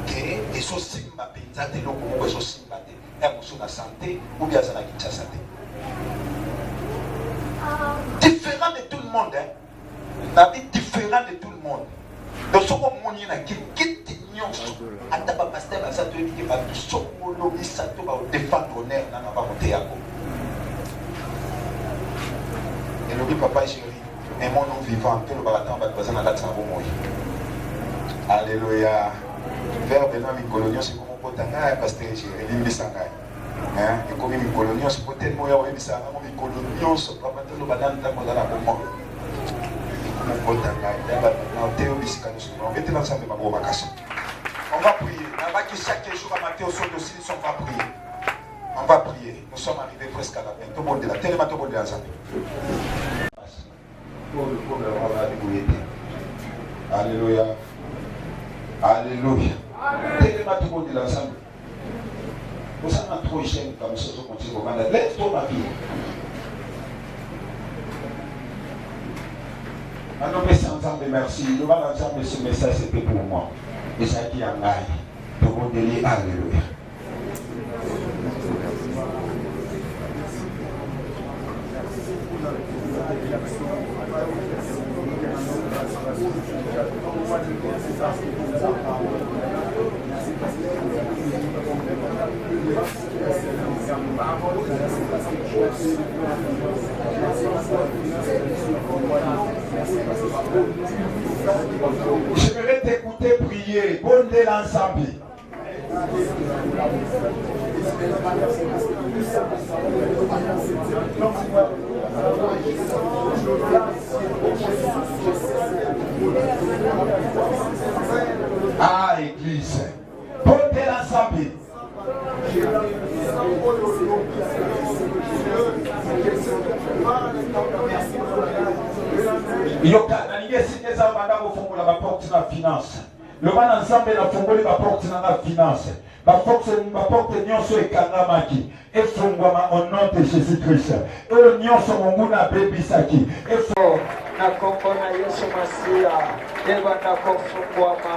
et so simba penza te loko mo so simba te e mo so na santé ou bien ça na kitcha santé différent de tout le monde hein la vie différent de tout le monde donc ce qu'on mon la qualité ata ba pasteur ba sato ki ba soko lobi sato ba défendre honneur na ba côté yako et lobi papa chéri aimons nous vivants tout le baratin ba baza na kati na bomoi alléluia verbe na mi colonion c'est comme potanga pasteur chéri limbisanga hein et comme mi colonion c'est peut-être moya limbisanga mi colonion so papa tout le banana ko na bomoi potanga ba na teo bisika no vete na sambe ba bo bakasi. On va prier. Chaque jour à matin au son de Silis, on va prier. On va prier. Nous sommes arrivés presque à la fin. Tout le monde est là. Tellement tout le monde est là. Alléluia. Alléluia. Tellement tout le monde est là ensemble. Vous savez trop cher comme ça, vous continuez à commander. Lève-toi ma fille. Maintenant, mais ensemble, merci. Nous allons ensemble, ce message c'était pour moi. Et ça qui en aille. Tout le monde est là. Alléluia. J'aimerais t'écouter prier. Bonne de l'ensemble. Ah, Église. Bonne de l'ensemble. Yoka, na ninge sineza banda kufungola ba porte na finance. Le man ensemble na fungoli ba porte na finance. Ba porte nyonso ekangamaki. Efungwama au nom de Jésus-Christ. E nyonso mungu na bebisaki. Na kombo na Yesu Masia. Eba na kofungwama.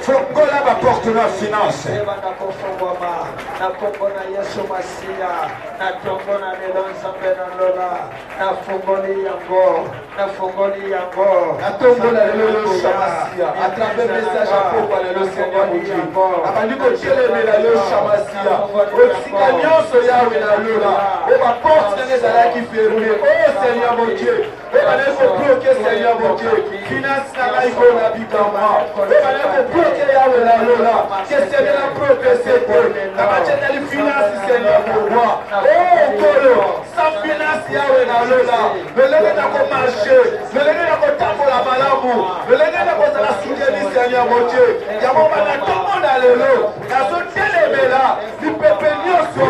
Fungola ba porte na finance. Eba na kofungwama. Na kombo na Yesu Masia. Na tombo na nelonzambe na lola. Na fungoli yango. Na fungoli yango. Na tombo na Yesu Masia. À travers message à propos de le Seigneur mon Dieu. Abandiko cheleme na Yesu Masia. Otika nyonso yawe na lola. Eba porte na ezalaki fermée. Oh Seigneur mon Dieu. Eba leko bloquer Seigneur mon Dieu. Finance na laiko na bikama. Eba leko bloquer yawe na lola. Que Seigneur la prophétie. Na bacheta li finance Seigneur pour moi. Oh Kolo. Sans finance yawe na lola. Melele na ko marcher. Melele na ko tambola malamu. Melele na ko zala soutenu Seigneur mon Dieu. Yamo bana tout le monde à l'élo. Nazo telemela. Ni pepe nyonso.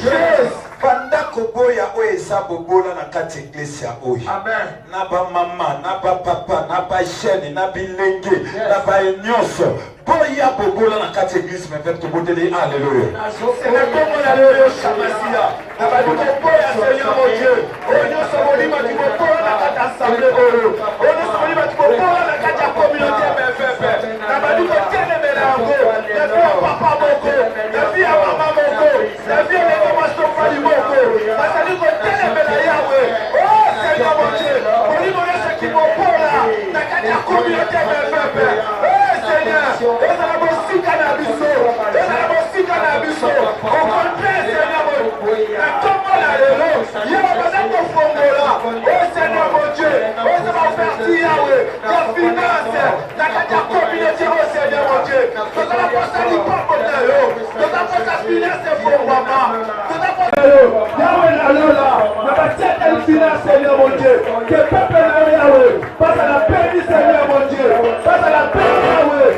Yes. Panda koboya oeza bobola na kati iglesia oyo. Amen. Na ba mama, na ba papa, na ba jeune, na bilenge, na ba nyonso. Boya bobola na kati église mais faire tout bodeli. Alléluia. C'est le Congo la Léo Chamasia. Na ba boya Seigneur mon Dieu. Onyo somolima ki bobola na kati assemblée oro. Onyo somolima ki bobola na kati ya communauté MFF. Na ba diko tene melango. Na via papa moko, na via mama moko, na via les mamas fali moko. Basali ko tene mela yawe. Oh Seigneur mon Dieu. Olimo yesa ki bobola na kati ya communauté MFF. Oh Seigneur. Eza la bosika na biso. Eza la bosika na biso. Au contraire Seigneur mon Dieu. Na tombo la lelo. Yaba baza ko fongola. Oh Seigneur mon Dieu. Eza ba oferti yawe. Ya finance. Na kati ya communauté oh Seigneur mon Dieu. Seigneur mon Dieu, que le peuple de Yahweh passe à la paix du Seigneur mon Dieu, passe à la paix de Yahweh.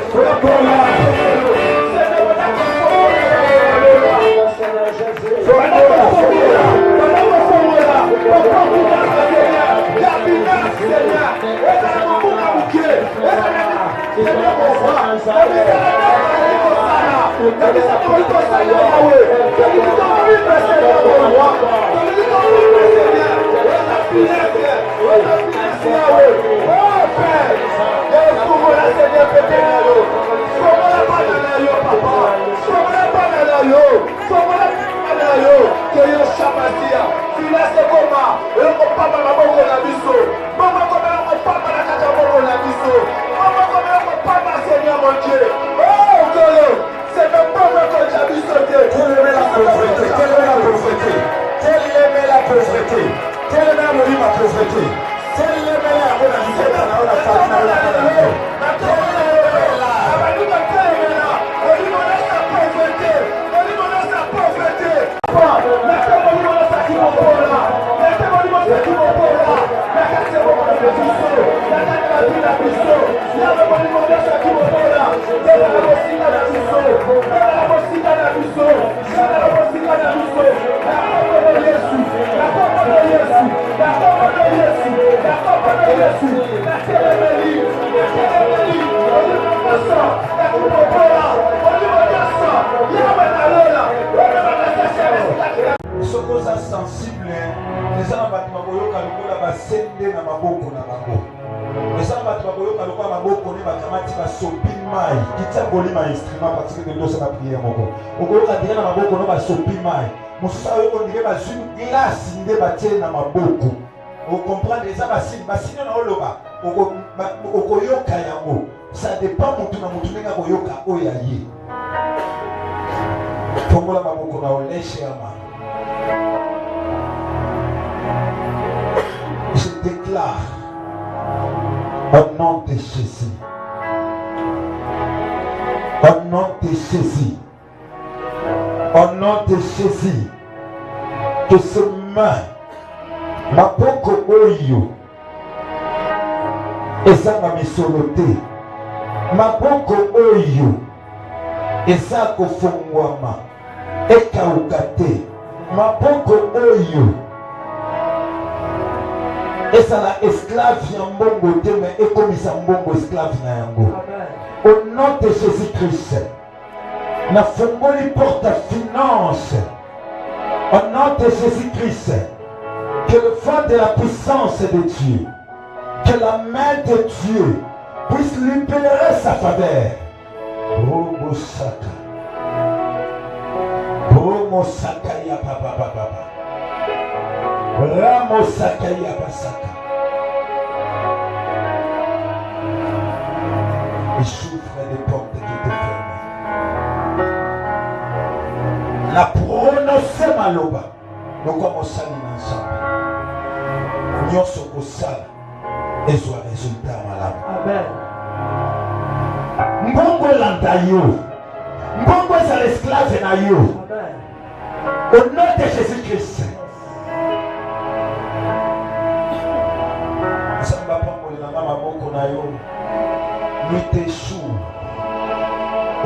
Ça dépend de tout le monde. Je déclare au nom de Jésus, au nom de Jésus, au nom de Jésus, que ce main, ma boko oyo, et ça m'a mis sur le thé, ma boko oyo, et ça kofongwama, et kaukate, ma boko oyo, et ça la esclave yambongo te, mais et comme ça mbongo esclave na yango. Au nom de Jésus-Christ, na fongoli porte à finance. Au nom de Jésus-Christ, que le vent de la puissance de Dieu, que la main de Dieu puisse libérer sa faveur. Robo Saka. Romo Saka ya papa papa. Ramo Saka ya basaka. Et j'ouvre les portes qui étaient fermées. La prononce maloba. Nous commençons ensemble. Nous sommes au salle. Et soit résultat malade. Amen. Mbongo landayo. Mbongo est l'esclave na yo. Au nom de Jésus-Christ. Samba pango na mama boko na yo. Nuit et jour.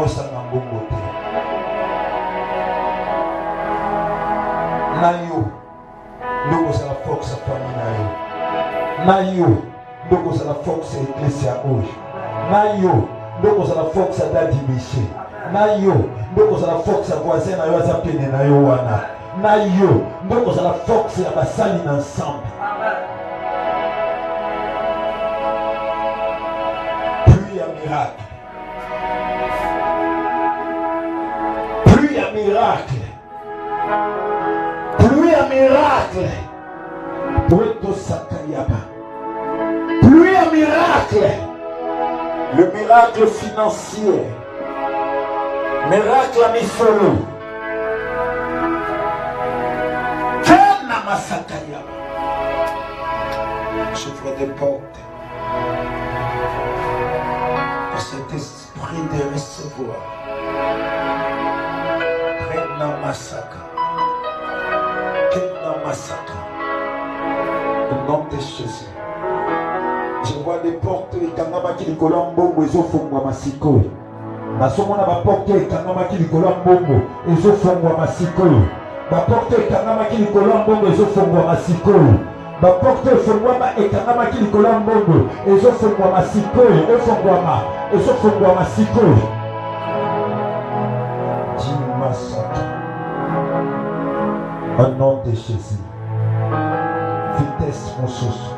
Osanga mbongo te. Na yo. Ndoko za la force à famille na yo. Na yo. Ndoko za la force à l'église hoje. Na yo. Ndoko za la force à Daddy Miché. Na yo. Ndoko za la force à voisin na yo za pene na yo wana. Na yo. Ndoko za la force à basali ensemble. Plus à miracle. Plus à miracle. Plus à miracle. Puerto Sakayaba. Plus un miracle. Le miracle financier. Miracle à Misolo. Kana Sakayaba. J'ouvre des portes. Pour cet esprit digne de recevoir. Kena Masaka. Kena Masaka. Au nom de Jésus. Je vois des portes et kangamaki likolo mbongo ezofungwa masiko. Nasomona ba porte et kangamaki likolo mbongo ezofungwa masiko. Ba porte et kangamaki likolo mbongo ezofungwa masiko. Ba porte efungwama et kangamaki likolo mbongo ezofungwa masiko. Ezofungwa masiko. Dimasaka. Au nom de Jésus. Vitesse mon source.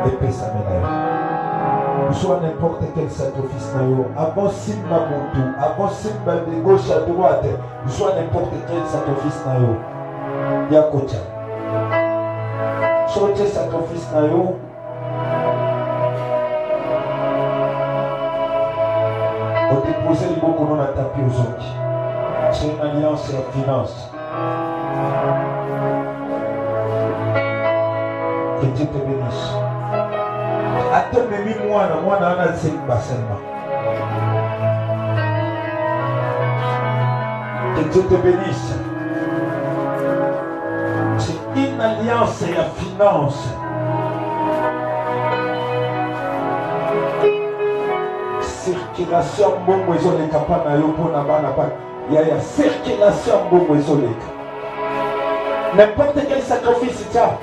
Épée sa médaille. Soit n'importe quel sacrifice avant Simba Montou, avant Simba de gauche à droite, soit n'importe quel sacrifice Yakocha. Soit quel sacrifice on déposait les mots qu'on a tapé aux autres. C'est une alliance et la finance. Que Dieu te bénisse. Attends, mais moi, on a c'est seulement. Que Dieu te bénisse. C'est une alliance et la finance. Circulation bongo ezoleka pa na yo pona bana pa. Il y a circulation bongo ezoleka. N'importe quel sacrifice tiens.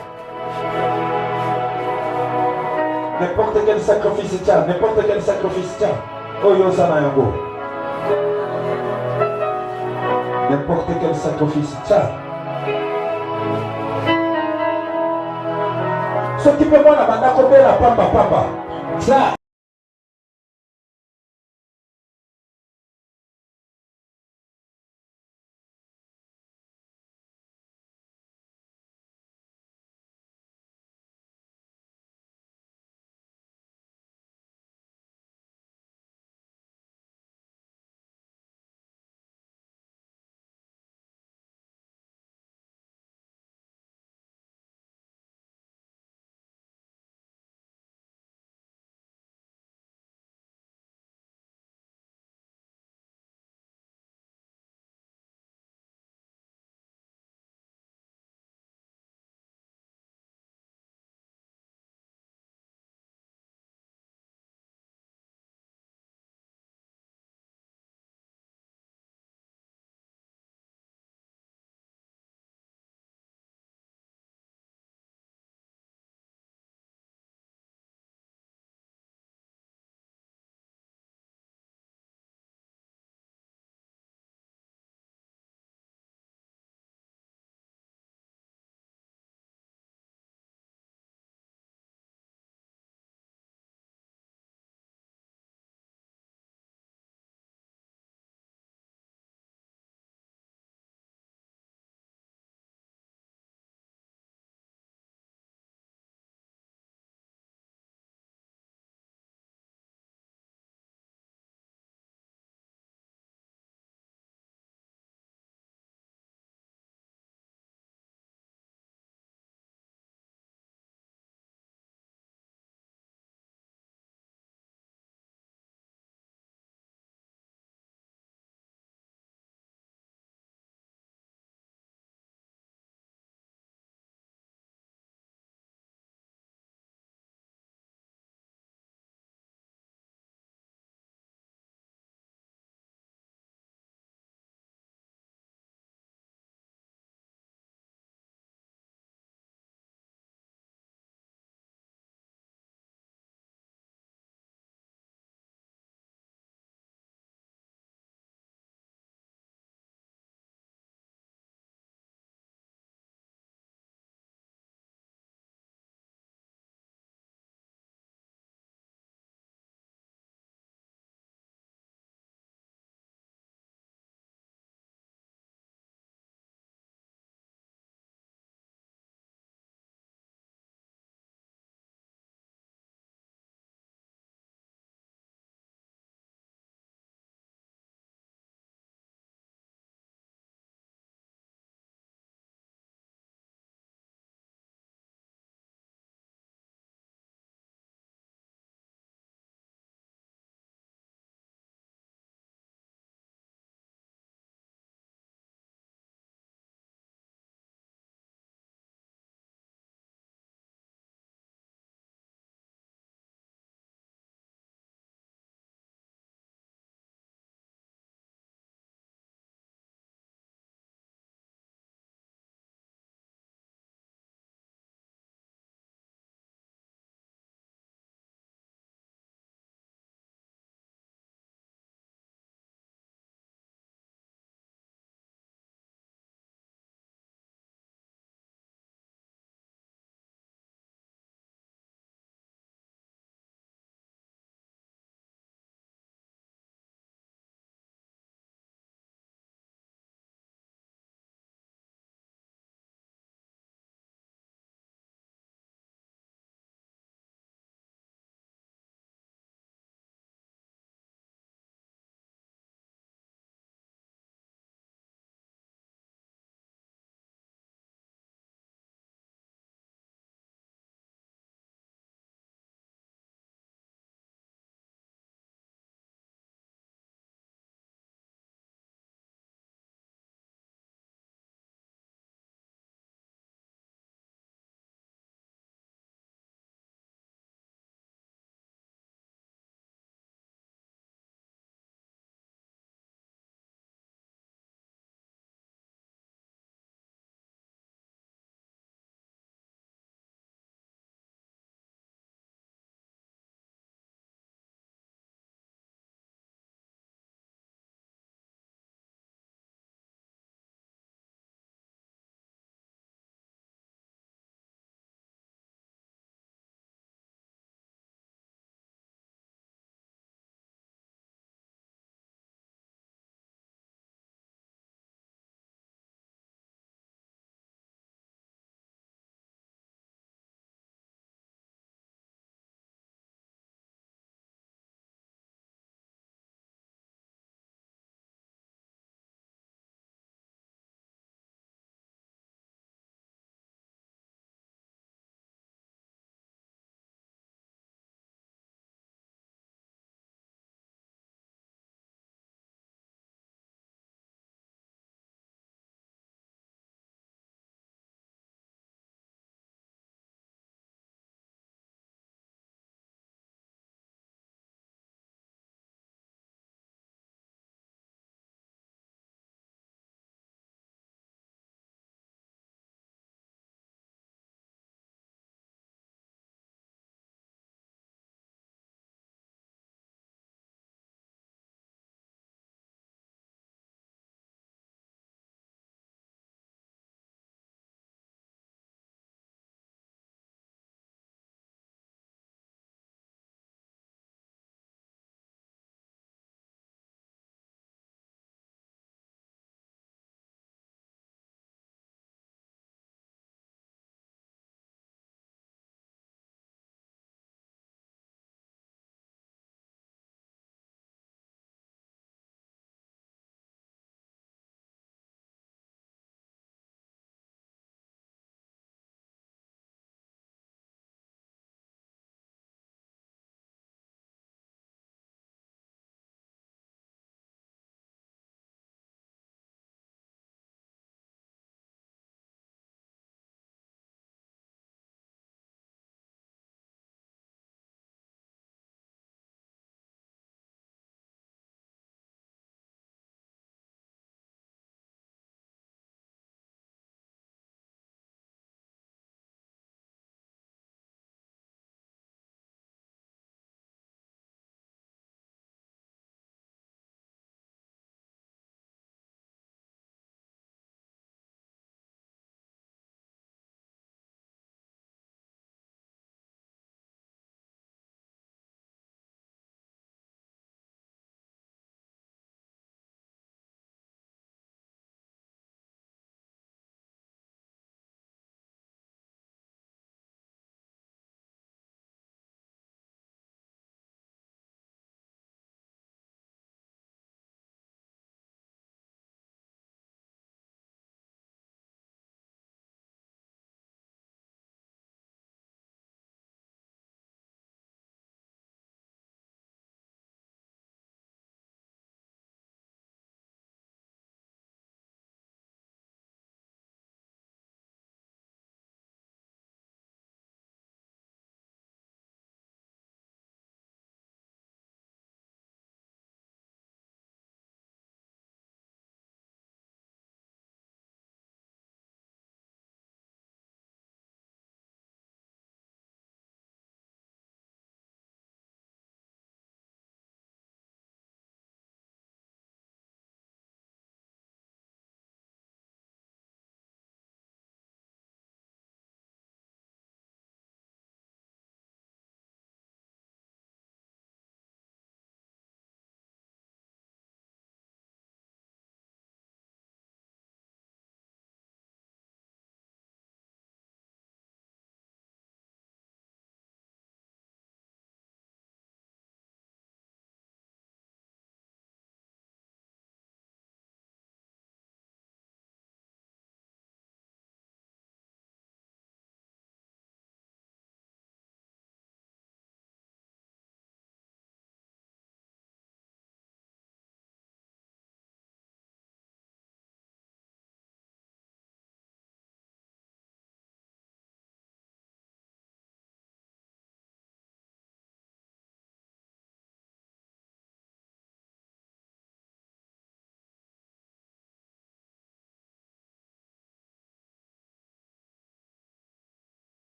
N'importe quel sacrifice tiens, n'importe quel sacrifice tiens. Oh Yosana Yango. N'importe quel sacrifice tiens. Ce qui peut moi la banda la pamba. Ça.